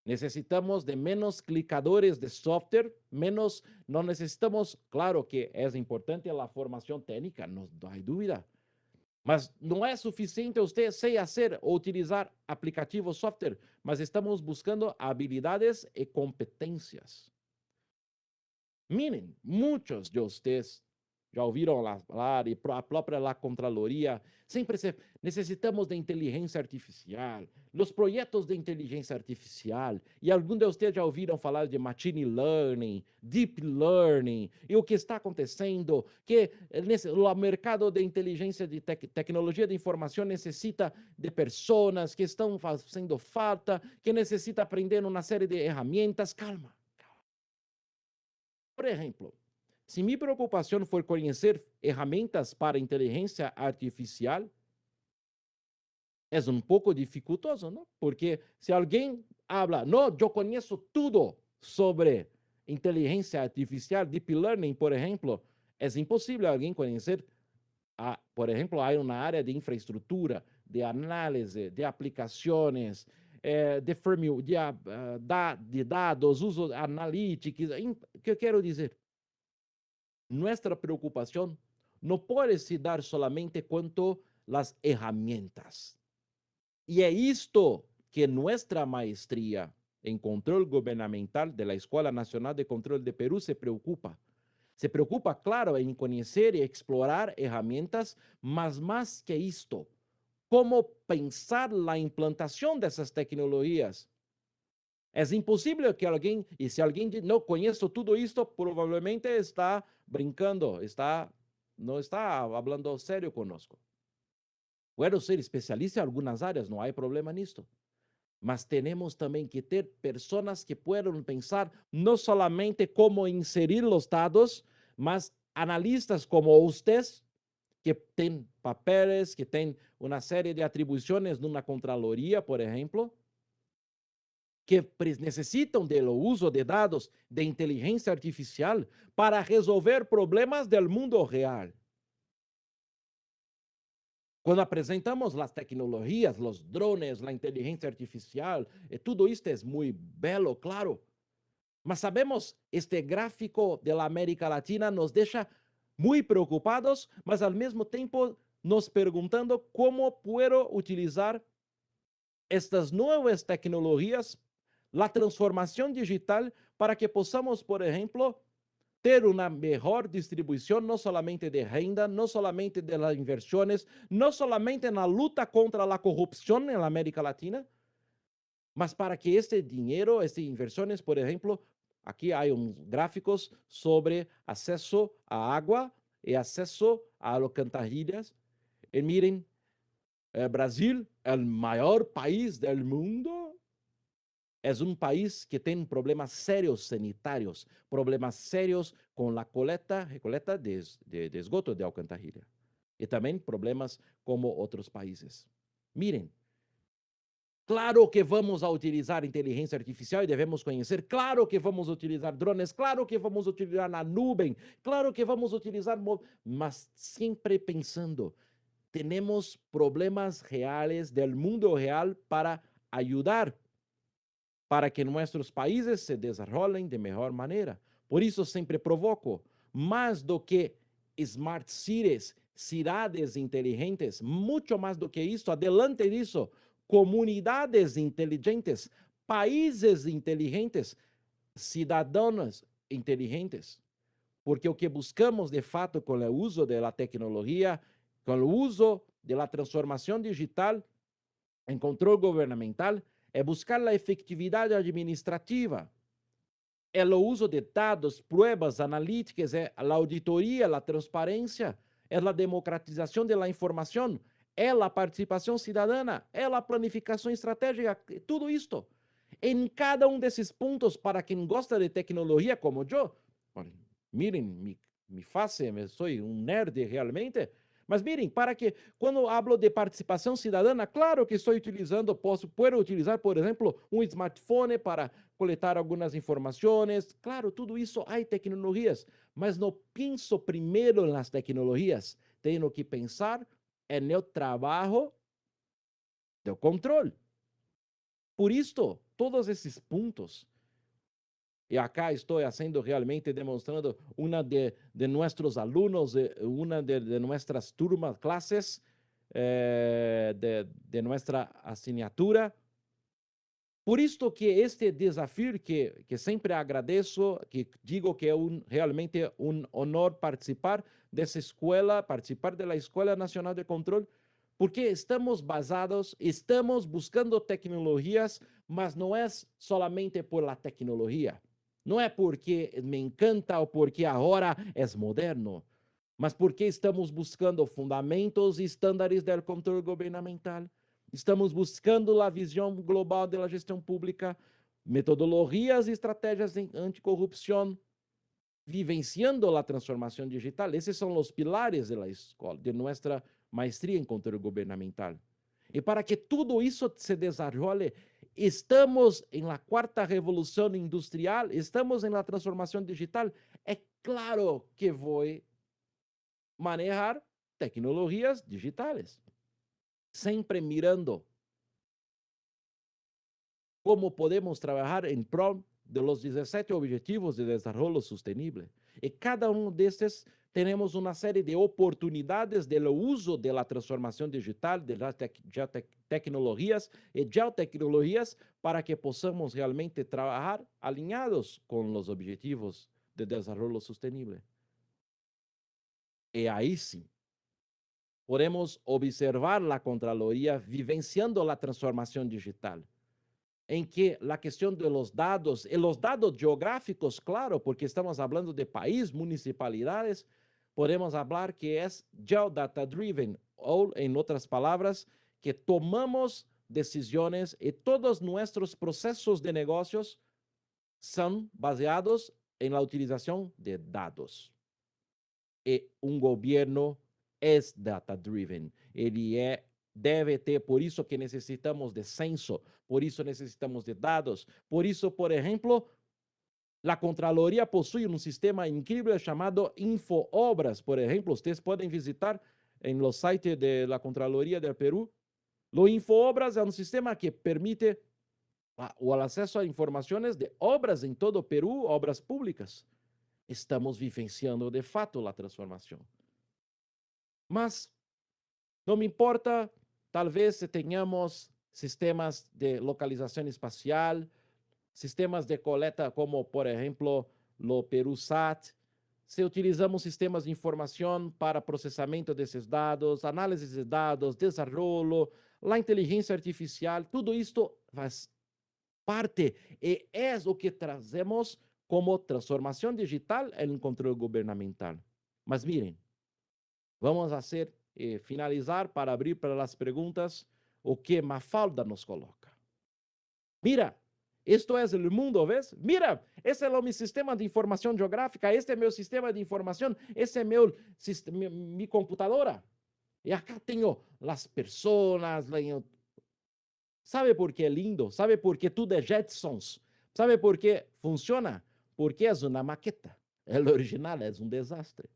Necessitamos de menos clicadores de software, menos, não necessitamos, claro que é importante a formação técnica, não há dúvida, mas não é suficiente você hacer ou utilizar aplicativos software, mas estamos buscando habilidades e competências. Miren, muitos de vocês já ouviram falar, e a própria Contraloria, sempre necessitamos de inteligência artificial, os projetos de inteligência artificial, e alguns de vocês já ouviram falar de machine learning, deep learning, e o que está acontecendo, que o mercado de inteligência de tecnologia de informação necessita de pessoas que estão fazendo falta, que necessita aprender uma série de ferramentas. Calma. Por exemplo, se minha preocupação for conhecer ferramentas para inteligência artificial, é pouco dificultoso, não? Porque se alguém habla, não, eu conheço tudo sobre inteligência artificial, deep learning, por exemplo, é impossível alguém conhecer, por exemplo, há uma área de infraestrutura, de análise, de aplicações, de dados, uso analíticos. O que eu quero dizer? Nuestra preocupación no puede se dar solamente quanto las herramientas. Y es esto que nuestra maestría en control gubernamental de la Escuela Nacional de Control de Perú se preocupa. Se preocupa, claro, en conocer y explorar herramientas, mas más que esto, cómo pensar la implantación de esas tecnologías. É impossível que alguém, e se alguém diz, não conheço tudo isto, provavelmente está brincando, não está falando sério conosco. Puedo ser especialista em algumas áreas, não há problema nisto. Mas temos também que ter pessoas que possam pensar não solamente como inserir os dados, mas analistas como vocês, que têm papéis, que têm uma série de atribuições numa Contraloria, por exemplo, que necessitam do uso de dados de inteligência artificial para resolver problemas do mundo real. Quando apresentamos as tecnologias, os drones, a inteligência artificial, tudo isto é muito belo, claro. Mas sabemos, este gráfico da América Latina nos deixa muito preocupados, mas ao mesmo tempo nos perguntando como posso utilizar estas novas tecnologias, a transformação digital, para que possamos, por exemplo, ter uma melhor distribuição, não somente de renda, não somente de las inversões, não somente na luta contra a corrupção na América Latina, mas para que este dinheiro, estas inversões, por exemplo, aqui há uns gráficos sobre acesso à água e acesso a alcantarilhas. E miren, Brasil é o maior país do mundo. É país que tem problemas sérios sanitários, problemas sérios com a coleta de esgoto de alcantarilla. E também problemas como outros países. Miren, claro que vamos a utilizar inteligência artificial e devemos conhecer, claro que vamos utilizar drones, claro que vamos utilizar na nuvem, claro que vamos utilizar, mas sempre pensando, temos problemas reais do mundo real para ajudar para que nossos países se desenvolvam de melhor maneira. Por isso, sempre provoco, mais do que smart cities, cidades inteligentes, muito mais do que isso, adelante disso, comunidades inteligentes, países inteligentes, cidadãos inteligentes. porque o que buscamos de fato com o uso da tecnologia, com o uso da transformação digital em controle governamental, é buscar a efetividade administrativa, é o uso de dados, pruebas analíticas, é a auditoria, a transparência, é a democratização da informação, é a participação cidadana, é a planificação estratégica, tudo isto. Em cada um desses pontos, para quem gosta de tecnologia como eu, miren, me fazem, sou um nerd realmente, mas miren, para que, quando hablo de participação cidadana, claro que estou utilizando, posso utilizar, por exemplo, um smartphone para coletar algumas informações, claro, tudo isso há tecnologias, mas não penso primeiro nas tecnologias, tenho que pensar no trabalho do controle. Por isto, todos esses pontos, e acá estou fazendo realmente demonstrando uma de nossos alunos, uma de nossas turmas, classes, de nossa assinatura. Por isto que este desafio que sempre agradeço, que digo que é realmente um honor participar dessa escola, participar da Escola Nacional de Controle, porque estamos buscando tecnologias, mas não é solamente por la tecnologia. Não é porque me encanta ou porque agora é moderno, mas porque estamos buscando fundamentos e estándares do controle governamental. Estamos buscando a visão global da gestão pública, metodologias e estratégias anticorrupção, vivenciando a transformação digital. Esses são os pilares da escola, de nossa maestria em controle governamental. E para que tudo isso se desenvolva, estamos em la quarta revolução industrial, estamos em la transformação digital. É claro que vou manejar tecnologias digitais, sempre mirando como podemos trabalhar em prol de los 17 Objetivos de Desarrollo Sostenible. E cada um desses temos uma série de oportunidades de uso da transformação digital, de tecnologias e geotecnologias, para que possamos realmente trabalhar alinhados com os Objetivos de Desarrollo Sostenible. E aí sim, podemos observar a Contraloria vivenciando a transformação digital, em que a questão de los dados, e los dados geográficos, claro, porque estamos falando de país, municipalidades, podemos falar que é geodata-driven, ou, em outras palavras, que tomamos decisões e todos nossos processos de negócios são baseados em la utilização de dados. E um governo é data-driven, ele deve ter, por isso que necessitamos de censo, por isso necessitamos de dados, por isso, por exemplo, a Contraloria possui um sistema incrível chamado InfoObras, por exemplo, vocês podem visitar no site da Contraloria do Peru. O InfoObras é um sistema que permite o acesso a informações de obras em todo o Peru, obras públicas. Estamos vivenciando de fato a transformação. Mas não me importa, talvez se tenhamos sistemas de localização espacial, sistemas de coleta como, por exemplo, o PeruSat, se utilizamos sistemas de informação para processamento desses dados, análise de dados, desenvolvimento, a inteligência artificial, tudo isto faz parte e é o que trazemos como transformação digital em controle governamental. Mas miren, vamos fazer finalizar para abrir para as perguntas o que Mafalda nos coloca. Mira, isto é o mundo, ¿ves? Mira, esse é o meu sistema de informação geográfica, este é meu sistema de informação, esse é minha computadora. E acá tenho as pessoas, ¿sabe por que é lindo? ¿Sabe por que tudo é Jetsons? ¿Sabe por que funciona? Porque é uma maqueta. O original é um desastre.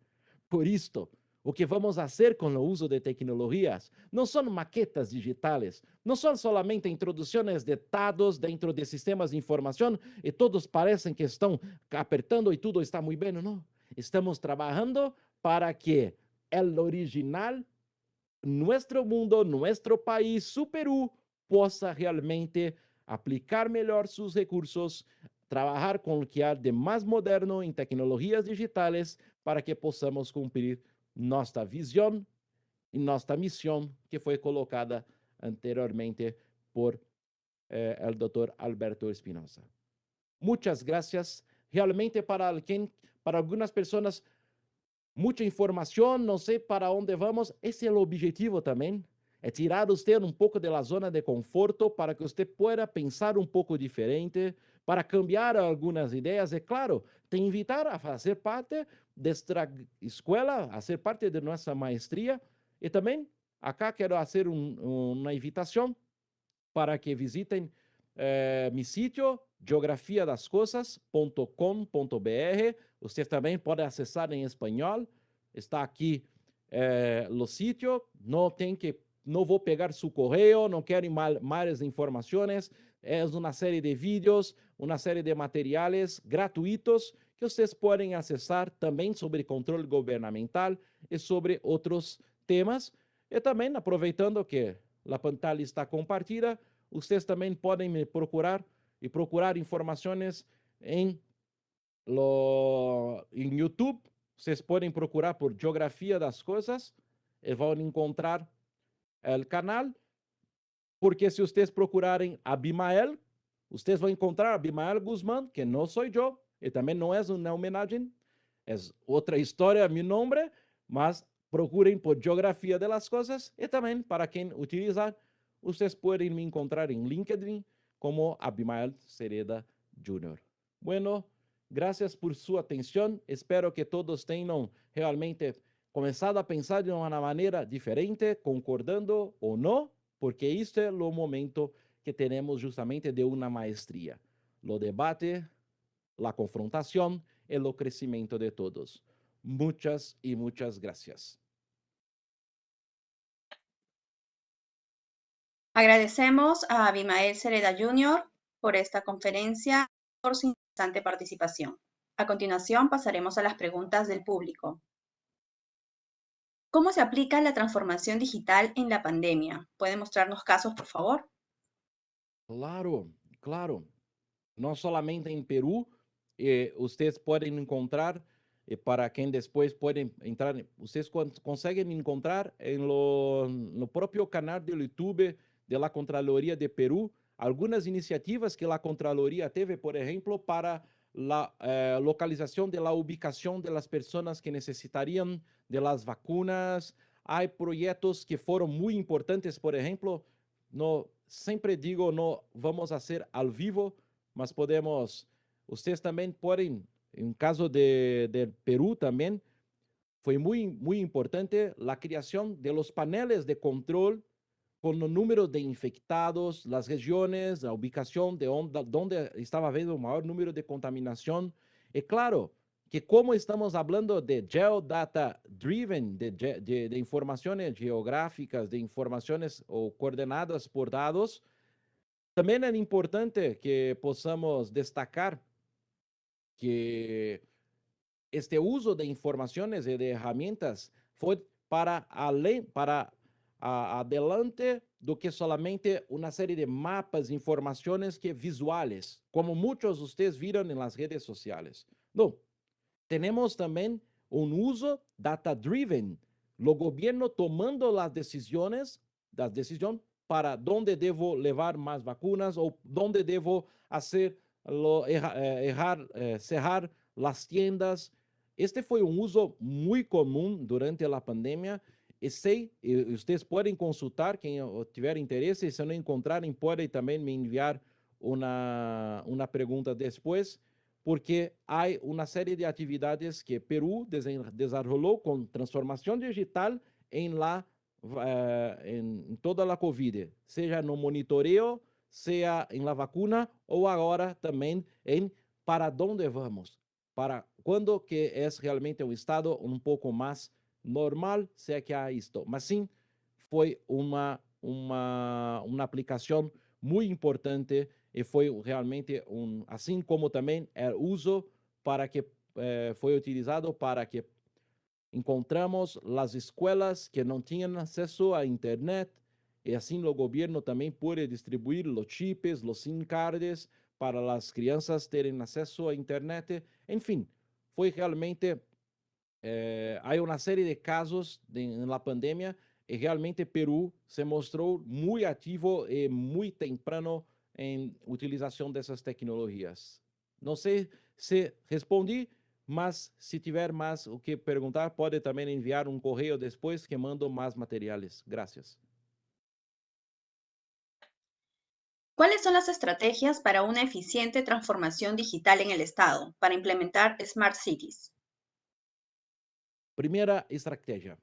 Por isto, o que vamos fazer com o uso de tecnologias não são maquetas digitais, não são solamente introduções de dados dentro de sistemas de informação e todos parecem que estão apertando e tudo está muito bem. Não. Estamos trabalhando para que o original, nosso mundo, nosso país, o Peru, possa realmente aplicar melhor seus recursos, trabajar con lo que hay de más moderno en tecnologías digitales para que possamos cumprir nuestra visión y nuestra misión que fue colocada anteriormente por el doctor Alberto Espinosa. Muchas gracias. Realmente para algunas personas, mucha información, no sé para dónde vamos. Ese es el objetivo también. Es tirar usted un poco de la zona de conforto para que usted pueda pensar un poco diferente, para cambiar algunas ideas. Y claro, te invitar a hacer parte de esta escuela, a ser parte de nuestra maestría. Y también acá quiero hacer una invitación para que visitem mi sitio geografiadascosas.com.br. Vocês também podem acessar em espanhol. Está aqui o sítio. Não vou pegar seu correio, não quero mais informações. É uma série de vídeos, uma série de materiais gratuitos que vocês podem acessar também sobre controle governamental e sobre outros temas. E também, aproveitando que a pantalla está compartida, vocês também podem me procurar e procurar informações em YouTube. Vocês podem procurar por Geografia das Coisas e vão encontrar o canal. Porque se vocês procurarem Abimael, vocês vão encontrar Abimael Guzmán, que não sou eu, e também não é uma homenagem, é outra história, meu nome, mas procurem por Geografia das Coisas e também, para quem utilizar, vocês podem me encontrar em LinkedIn como Abimael Cereda Jr. Bueno, gracias por sua atenção. Espero que todos tenham realmente começado a pensar de uma maneira diferente, concordando ou não, porque este é o momento que temos justamente de uma maestria. O debate, a confrontação e o crescimento de todos. Muchas y muchas gracias. Agradecemos a Abimael Cereda Jr. por esta conferencia, por su interesante participación. A continuación pasaremos a las preguntas del público. ¿Cómo se aplica la transformación digital en la pandemia? ¿Puede mostrarnos casos, por favor? Claro, claro. Não somente em Peru, vocês podem encontrar, para quem depois pode entrar, vocês conseguem encontrar no próprio canal do YouTube da Contraloria de Peru algumas iniciativas que a Contraloria teve, por exemplo, para a localização da ubicação das pessoas que necessitariam das vacunas. Há projetos que foram muito importantes, por exemplo, sempre digo, não vamos fazer ao vivo, mas vocês também podem, em caso de Peru também, foi muito importante a criação de los paneles de controle com o número de infectados, as regiões, a ubicação de onde estava havendo o maior número de contaminação. E claro, que como estamos falando de geodata driven, de informações geográficas, de informações ou coordenadas por dados, também é importante que possamos destacar que este uso de informações e de ferramentas foi para além, para adelante do que solamente uma série de mapas, informações que visuais, como muitos de vocês viram nas redes sociais. Não, temos também uso data-driven, o governo tomando as decisões para onde devo levar mais vacunas ou onde devo cerrar as tiendas. Este foi uso muito comum durante a pandemia. E vocês podem consultar, quem tiver interesse, se não encontrarem, podem também me enviar uma pergunta depois, porque há uma série de atividades que Peru desenvolveu com transformação digital em toda a COVID, seja no monitoreo, seja em la vacuna ou agora também em para onde vamos, para quando que é realmente um estado um pouco mais normal, se é que há isto. Mas sim, foi uma aplicação muito importante e foi realmente assim como também é uso para que foi utilizado para que encontramos as escolas que não tinham acesso à internet e assim o governo também pode distribuir os chips, os SIM cards para las crianças terem acesso a internet. Enfim, foi realmente, há uma série de casos na pandemia e realmente Peru se mostrou muito ativo e muito temprano em utilização dessas tecnologias. Não sei se respondi, mas se tiver mais o que perguntar, pode também enviar um correio depois que mando mais materiais. Graças. ¿Cuáles son las estrategias para una eficiente transformación digital en el Estado para implementar Smart Cities? Primeira estratégia: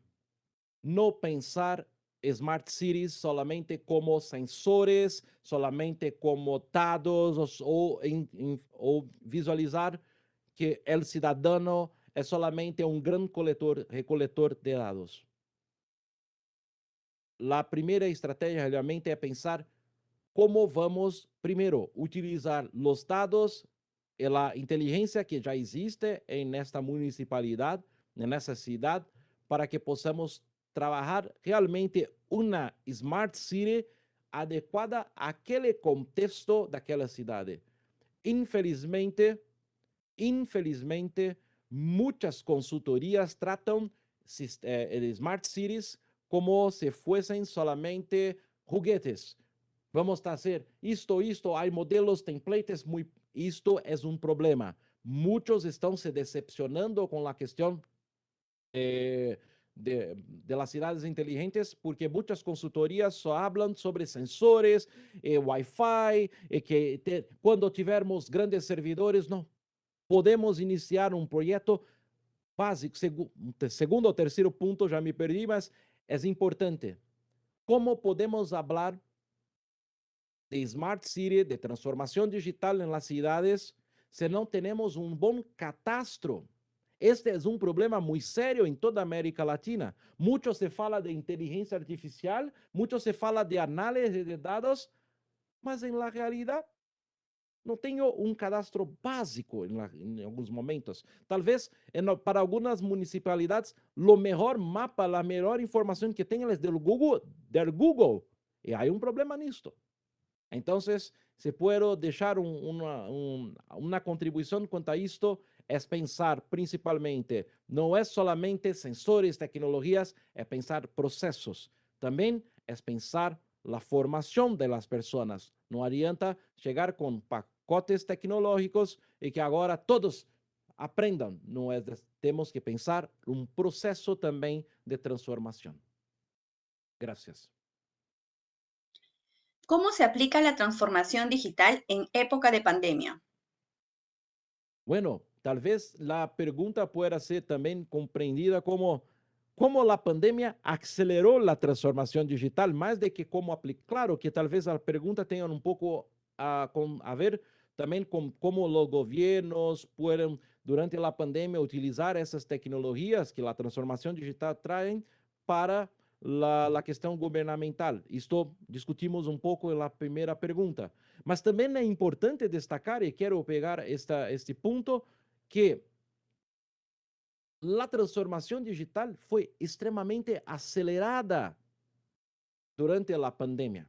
não pensar smart cities solamente como sensores, solamente como dados, ou visualizar que o cidadão é solamente um grande recoletor de dados. A primeira estratégia realmente é pensar como vamos, primeiro, utilizar os dados e a inteligência que já existe nesta municipalidade, nessa cidade, para que possamos trabalhar realmente uma smart city adequada àquele contexto daquela cidade. Infelizmente, muitas consultorias tratam smart cities como se fossem solamente juguetes. Vamos fazer isto, há modelos, templates, isto é um problema. Muitos estão se decepcionando com a questão de las cidades inteligentes, porque muitas consultorias só falam sobre sensores, Wi-Fi, e que quando tivermos grandes servidores, não. Podemos iniciar um projeto básico. Segundo ou terceiro ponto, já me perdi, mas é importante. Como podemos falar de Smart City, de transformação digital em las cidades, se não temos um bom catastro? Este é um problema muito sério em toda a América Latina. Muito se fala de inteligência artificial, muito se fala de análise de dados, mas na realidade não tenho um cadastro básico em alguns momentos. Talvez para algumas municipalidades, o melhor mapa, a melhor informação que tem é do Google. E há um problema nisto. Então, se puedo deixar uma contribuição quanto a isto, é pensar principalmente, não é solamente sensores, tecnologias, é pensar processos. Também é pensar a formação das pessoas. Não adianta chegar com pacotes tecnológicos e que agora todos aprendam. Não é, temos que pensar um processo também de transformação. Gracias. ¿Cómo se aplica la transformación digital en época de pandemia? Bueno, tal vez la pergunta pueda ser también compreendida como la pandemia aceleró la transformación digital, más de que como aplicar. Claro que tal vez la pregunta tenga un poco a ver también con cómo los gobiernos pueden durante la pandemia utilizar esas tecnologías que la transformación digital traen para la questão governamental. Isto discutimos um pouco na primeira pergunta. Mas também é importante destacar, e quero pegar este ponto, que a transformação digital foi extremamente acelerada durante a pandemia.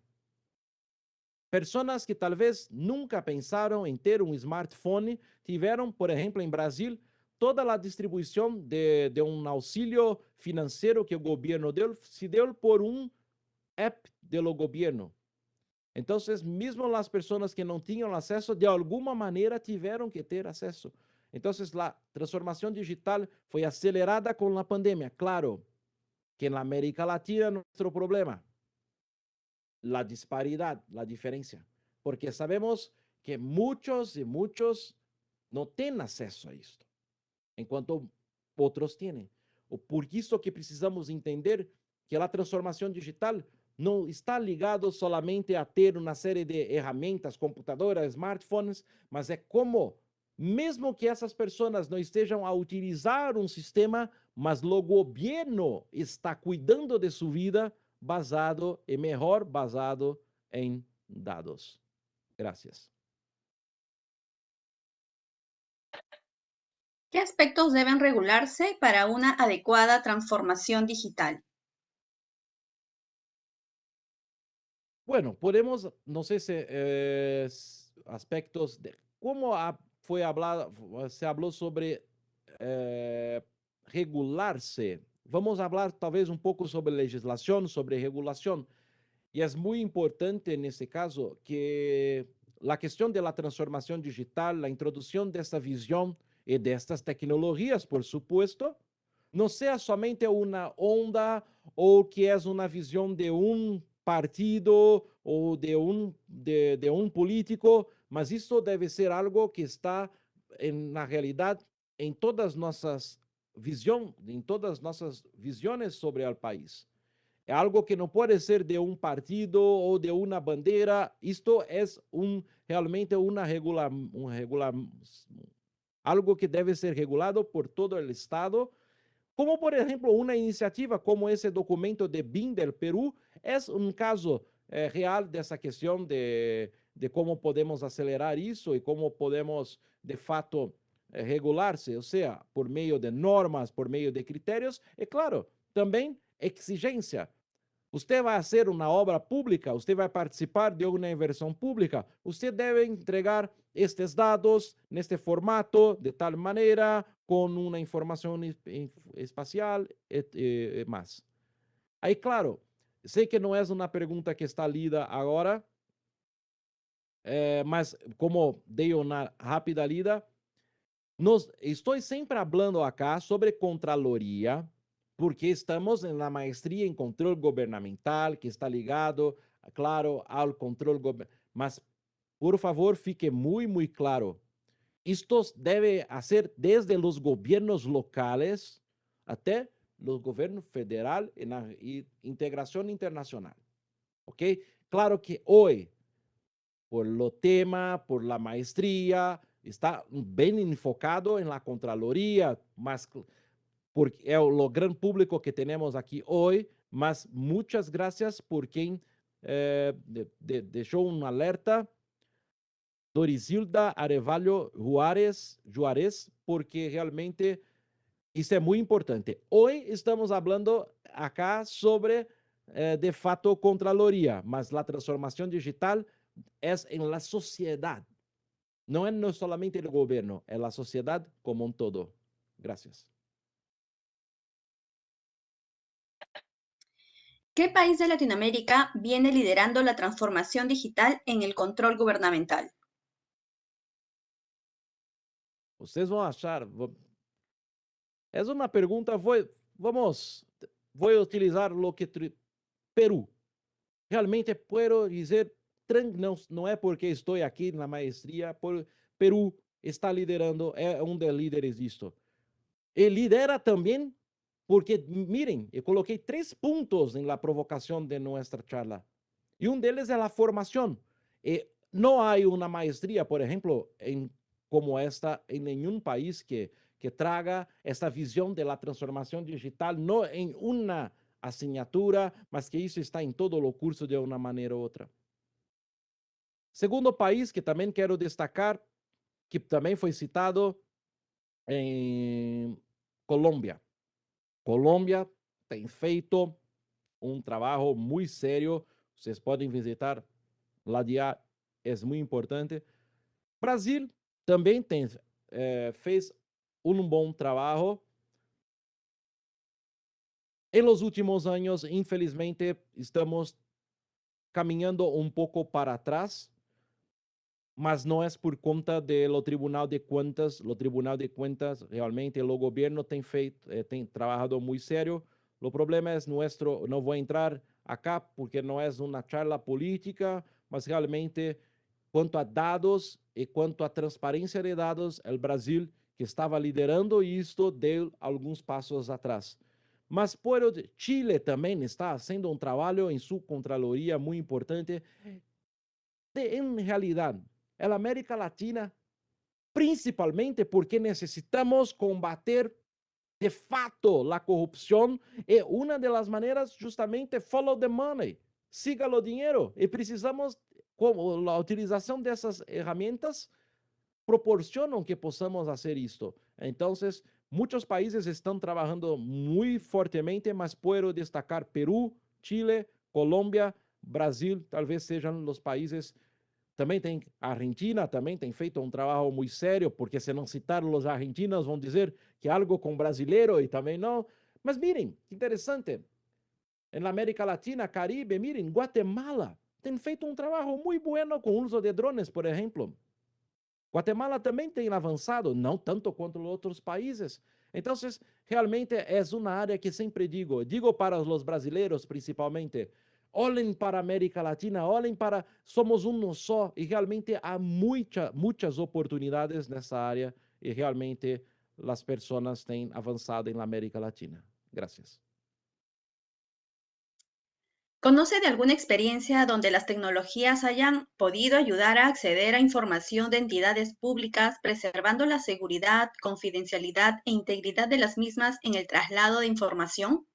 Pessoas que talvez nunca pensaram em ter um smartphone tiveram, por exemplo, em Brasil, toda a distribuição de um auxílio financeiro que o governo deu, se deu por um app do governo. Então, mesmo as pessoas que não tinham acesso, de alguma maneira tiveram que ter acesso. Então, a transformação digital foi acelerada com a pandemia. Claro que na América Latina é nosso problema. A disparidade, a diferença. Porque sabemos que muitos e muitos não têm acesso a isto, enquanto outros têm. Por isso que precisamos entender que a transformação digital não está ligado solamente a ter uma série de ferramentas, computadoras, smartphones, mas é como, mesmo que essas pessoas não estejam a utilizar um sistema, mas o governo está cuidando de sua vida basado e melhor basado em dados. Gracias. ¿Qué aspectos deben regularse para una adecuada transformación digital? Bueno, podemos, no sé si aspectos de como se falou sobre regular-se. Vamos falar talvez um pouco sobre legislação, sobre regulação. E é muito importante nesse caso que a questão da transformação digital, a introdução desta visão e destas tecnologias, por supuesto, não seja somente uma onda ou que é uma visão de um partido ou de um político, mas isso deve ser algo que está, na realidade, em todas nossas visões sobre o país. É algo que não pode ser de um partido ou de uma bandeira. Isto é realmente algo que deve ser regulado por todo o Estado. Como, por exemplo, uma iniciativa como esse documento de BIM del Peru é um caso real dessa questão de como podemos acelerar isso e como podemos, de fato, regular-se, ou seja, por meio de normas, por meio de critérios, e, claro, também exigência. Você vai fazer uma obra pública, você vai participar de uma inversão pública, você deve entregar estes dados neste formato, de tal maneira, com uma informação espacial e mais. Aí, claro, sei que não é uma pergunta que está lida agora, mas como dei uma rápida lida, estou sempre falando acá sobre Contraloria, porque estamos na maestria em controle governamental, que está ligado, claro, ao controle governamental. Mas, por favor, fique muito claro. Isto deve ser desde os governos locais até o governo federal e integração internacional. ¿Ok? Claro que hoje, por lo tema, por la maestría, está bem enfocado em la Contraloria, mas porque é o grande público que temos aqui hoje, mas muitas graças por quem deixou um alerta, Dorisilda Arevalho Juarez, porque realmente isso é muito importante. Hoje estamos falando acá sobre, de fato, Contraloria, mas a transformação digital é em la sociedade. Não é solamente o governo, é a sociedade como um todo. Gracias. ¿Qué país de Latinoamérica viene liderando la transformación digital en el control gubernamental? Vocês vão achar. É uma pergunta. Vou utilizar o que Peru. Realmente, posso dizer, não é porque estou aqui na maestria, Peru está liderando, é um dos líderes disto. E lidera também porque, miren, eu coloquei 3 pontos na provocação de nossa charla. E um deles é a formação. E não há uma maestria, por exemplo, como esta, em nenhum país que traga essa visão da transformação digital, não em uma assinatura, mas que isso está em todo o curso de uma maneira ou outra. Segundo país que também quero destacar, que também foi citado, em Colômbia. Colômbia tem feito um trabalho muito sério. Vocês podem visitar lá de lá, é muito importante. Brasil também fez um bom trabalho. Em los últimos anos, infelizmente, estamos caminhando um pouco para trás, mas não é por conta do Tribunal de Contas. O Tribunal de Contas, realmente, o governo tem trabalhado muito sério. O problema é nosso, não vou entrar acá porque não é uma charla política, mas realmente, quanto a dados e quanto a transparência de dados, o Brasil, que estava liderando isto, deu alguns passos atrás. Mas Chile também está fazendo um trabalho em sua Contraloria muito importante. Em realidade, a América Latina, principalmente porque necessitamos combater de fato a corrupção, e uma das maneiras justamente follow the money, siga o dinheiro, e precisamos, como a utilização dessas ferramentas proporcionam que possamos fazer isto. Então, muitos países estão trabalhando muito fortemente, mas posso destacar Peru, Chile, Colômbia, Brasil, talvez sejam os países Também tem a Argentina, também tem feito um trabalho muito sério, porque se não citar os argentinos vão dizer que algo com brasileiro e também não. Mas miren, que interessante. Na América Latina, Caribe, miren, Guatemala tem feito um trabalho muito bueno com o uso de drones, por exemplo. Guatemala também tem avançado, não tanto quanto outros países. Então, realmente é uma área que sempre digo para os brasileiros principalmente, olhem para a América Latina, olhem para, somos um só, e realmente há muitas oportunidades nessa área, e realmente as pessoas têm avançado na América Latina. Graças. ¿Conoce de alguna experiencia donde las tecnologías hayan podido ayudar a acceder a información de entidades públicas, preservando la seguridad, confidencialidad e integridad de las mismas en el traslado de información?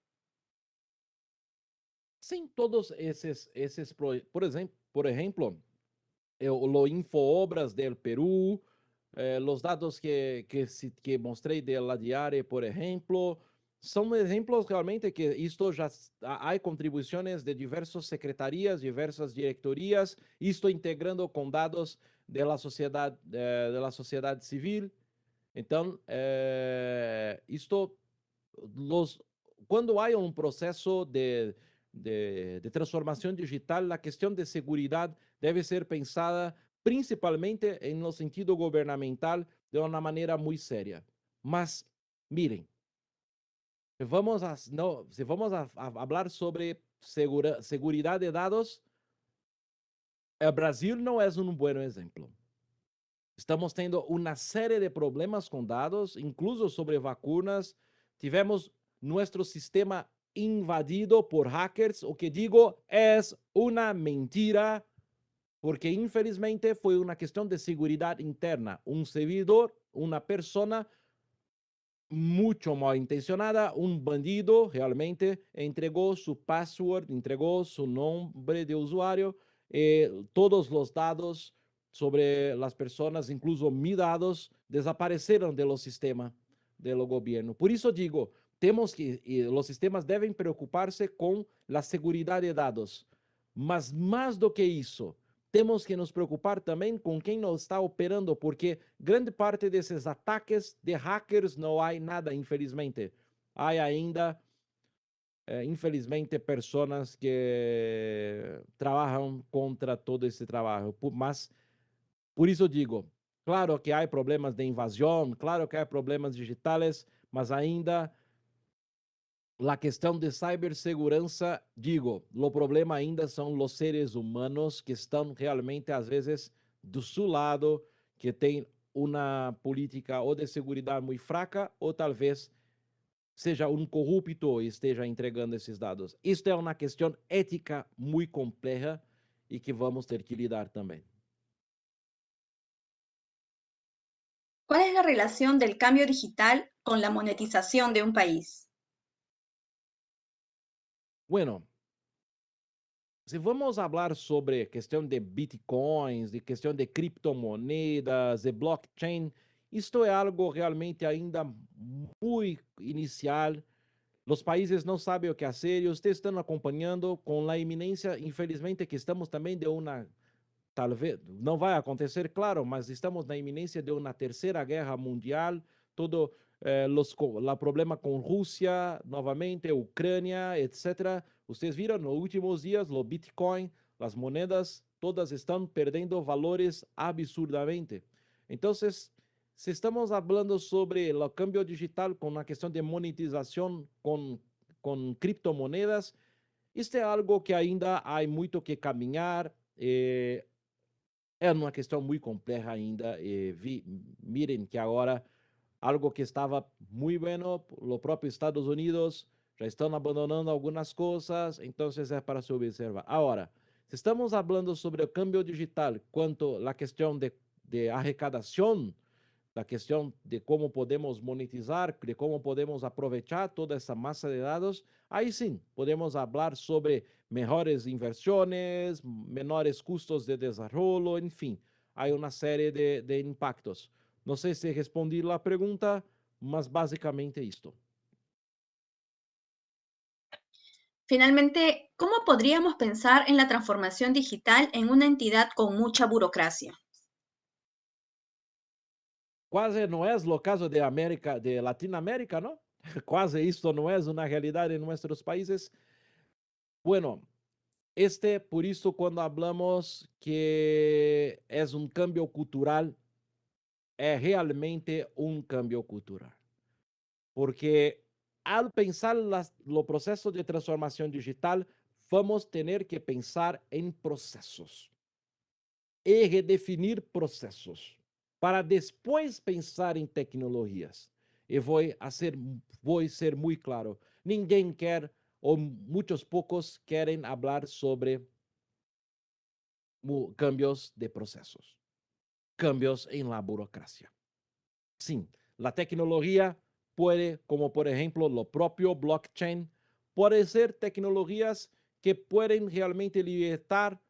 Sim, todos por exemplo, o Infoobras del Perú, os dados que mostrei de La Diária, por exemplo, são exemplos realmente que isto já há contribuições de diversas secretarias, diversas diretorias, isto integrando com dados da sociedade civil. Então, isto, quando há um processo de transformação digital, a questão de segurança deve ser pensada principalmente no sentido governamental de uma maneira muito séria. Mas, miren, se vamos a falar sobre segurança de dados, o Brasil não é um bom exemplo. Estamos tendo uma série de problemas com dados, incluso sobre vacunas. Tivemos nosso sistema invadido por hackers. O que digo é uma mentira, porque infelizmente foi uma questão de segurança interna. Um servidor, uma pessoa muito mal intencionada, um bandido realmente entregou seu password, entregou seu nome de usuário e todos os dados sobre as pessoas, incluso mis dados, desapareceram do sistema do governo. Por isso digo, temos que os sistemas devem preocupar-se com a segurança de dados, mas mais do que isso, temos que nos preocupar também com quem nos está operando, porque grande parte desses ataques de hackers não há nada, infelizmente. Há ainda, infelizmente, pessoas que trabalham contra todo esse trabalho. Mas, por isso digo, claro que há problemas de invasão, claro que há problemas digitais, mas ainda a questão de cibersegurança, digo, o problema ainda são os seres humanos que estão realmente, às vezes, do seu lado, que tem uma política ou de segurança muito fraca, ou talvez seja um corrupto e esteja entregando esses dados. Isto é uma questão ética muito complexa e que vamos ter que lidar também. ¿Cuál es la relación del cambio digital con la monetización de un país? Bueno, se vamos falar sobre questão de bitcoins, de questão de criptomoedas, de blockchain, isto é algo realmente ainda muito inicial. Os países não sabem o que fazer e vocês estão acompanhando com a iminência, infelizmente, que estamos também de uma, talvez, não vai acontecer, claro, mas estamos na iminência de uma terceira guerra mundial, todo o problema com Rússia, novamente, Ucrânia, etc. Vocês viram nos últimos dias, o Bitcoin, as moedas, todas estão perdendo valores absurdamente. Então, se estamos falando sobre o câmbio digital com a questão de monetização com criptomoedas, isto é algo que ainda há muito que caminhar. É uma questão muito complexa ainda. Mirem que agora algo que estava muito bueno, os próprios Estados Unidos já estão abandonando algumas coisas, então é para se observar. Agora, se estamos falando sobre o câmbio digital quanto à questão de arrecadação, da questão de como podemos monetizar, de como podemos aproveitar toda essa massa de dados, aí sim, podemos falar sobre melhores inversões, menores custos de desenvolvimento, enfim, há uma série de impactos. Não sei se respondi a pergunta, mas basicamente é isto. Finalmente, ¿cómo podríamos pensar en la transformación digital en una entidad con mucha burocracia? Quase não é o caso de América, de Latinoamérica, não? Quase isto não é uma realidade em nossos países. Bueno, por isso, quando hablamos que é um cambio cultural, é realmente um cambio cultural. Porque al pensar o processo de transformação digital, vamos ter que pensar em processos e redefinir processos para depois pensar em tecnologias. E vou ser muito claro, ninguém quer, ou muitos poucos querem falar sobre cambios de processos, cambios em la burocracia. Sim, a tecnologia pode, como por exemplo, o próprio blockchain, pode ser tecnologias que podem realmente libertar,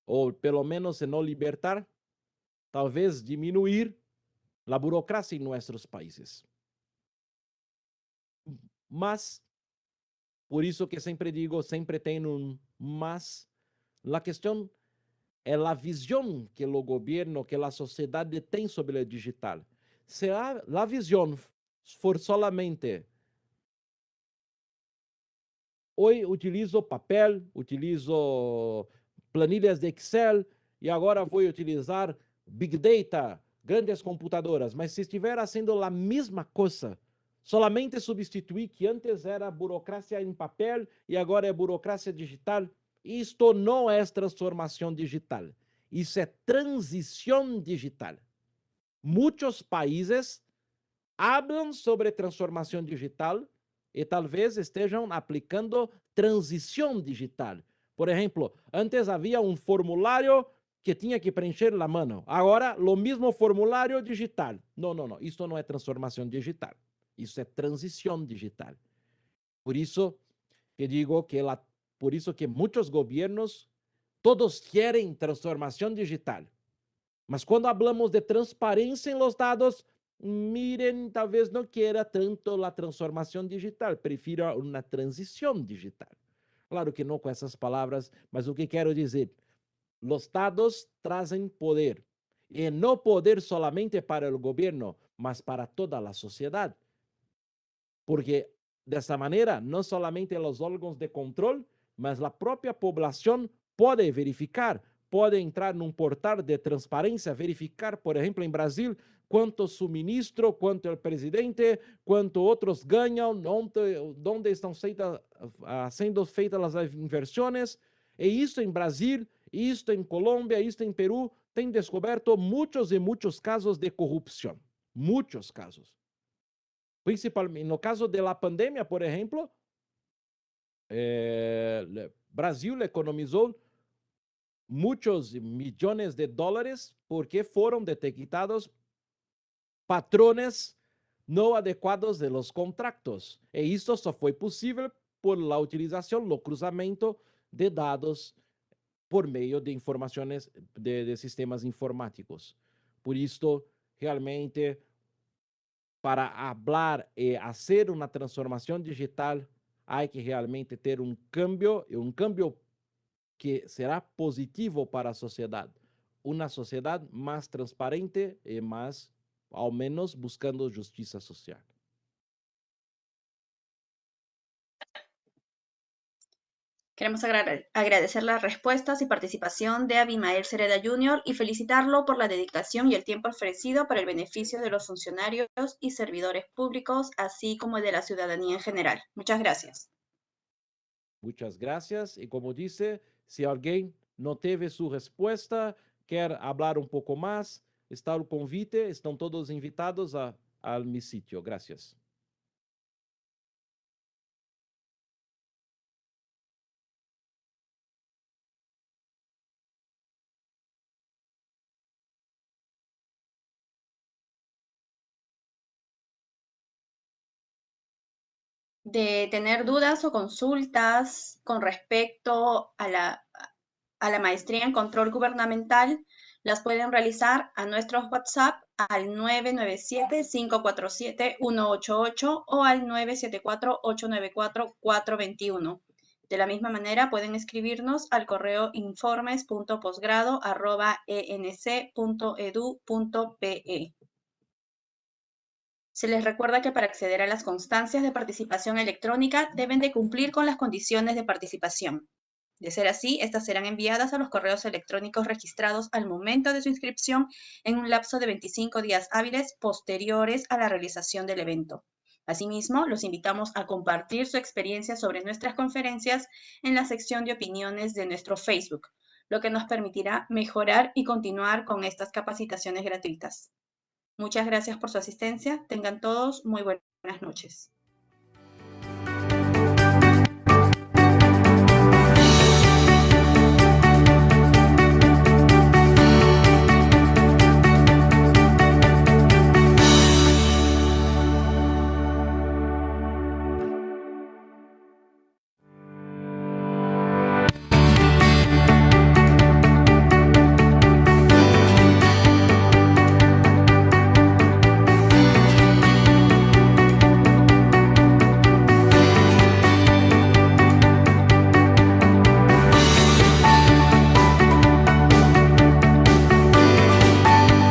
ou pelo menos se não libertar, talvez diminuir a burocracia em nossos países. Mas, por isso que sempre digo, sempre tem um mas, a questão é a visão que o governo, que a sociedade tem sobre o digital. Se a visão for solamente hoje utilizo papel, utilizo planilhas de Excel e agora vou utilizar Big Data, grandes computadoras, mas se estiver fazendo a mesma coisa, solamente substituir que antes era burocracia em papel e agora é burocracia digital, isto não é transformação digital, isso é transição digital. Muitos países falam sobre transformação digital e talvez estejam aplicando transição digital. Por exemplo, antes havia um formulário que tinha que preencher na mão. Agora, o mesmo formulário digital. Não, não, não. Isso não é transformação digital. Isso é transição digital. Por isso que digo que por isso que muitos governos todos querem transformação digital. Mas quando falamos de transparência em los dados, miren, talvez não queira tanto a transformação digital, prefira uma transição digital. Claro que não com essas palavras, mas o que quero dizer, os dados trazem poder, e não poder solamente para o governo, mas para toda a sociedade. Porque dessa maneira, não solamente os órgãos de controle, mas a própria população pode verificar, pode entrar num portal de transparência, verificar, por exemplo, em Brasil, quanto suministro, quanto o presidente, quanto outros ganham, onde estão sendo feitas as inversões. E isso em Brasil, isto em Colômbia, isto em Peru, tem descoberto muitos e muitos casos de corrupção. Muitos casos. Principalmente no caso da pandemia, por exemplo, Brasil economizou muitos milhões de dólares porque foram detectados patrones não adequados de los contratos. E isso só foi possível por la utilização, o cruzamento de dados por meio de informações de sistemas informáticos. Por isso, realmente, para hablar e fazer uma transformação digital, há que realmente ter um cambio que será positivo para a sociedade. Uma sociedade mais transparente e mais, ao menos, buscando justiça social. Queremos agradecer las respuestas y participación de Abimael Cereda Jr. y felicitarlo por la dedicación y el tiempo ofrecido para el beneficio de los funcionarios y servidores públicos, así como de la ciudadanía en general. Muchas gracias. Muchas gracias. E como disse, se alguém não teve sua resposta, quer falar um pouco mais, está o convite, estão todos invitados ao meu sítio. Gracias. De tener dudas o consultas con respecto a la maestría en control gubernamental, las pueden realizar a nuestros WhatsApp al 997-547-188 o al 974-894-421. De la misma manera, pueden escribirnos al correo informes.posgrado@enc.edu.pe. Se les recuerda que para acceder a las constancias de participación electrónica deben de cumplir con las condiciones de participación. De ser así, estas serán enviadas a los correos electrónicos registrados al momento de su inscripción en un lapso de 25 días hábiles posteriores a la realización del evento. Asimismo, los invitamos a compartir su experiencia sobre nuestras conferencias en la sección de opiniones de nuestro Facebook, lo que nos permitirá mejorar y continuar con estas capacitaciones gratuitas. Muchas gracias por su asistencia. Tengan todos muy buenas noches.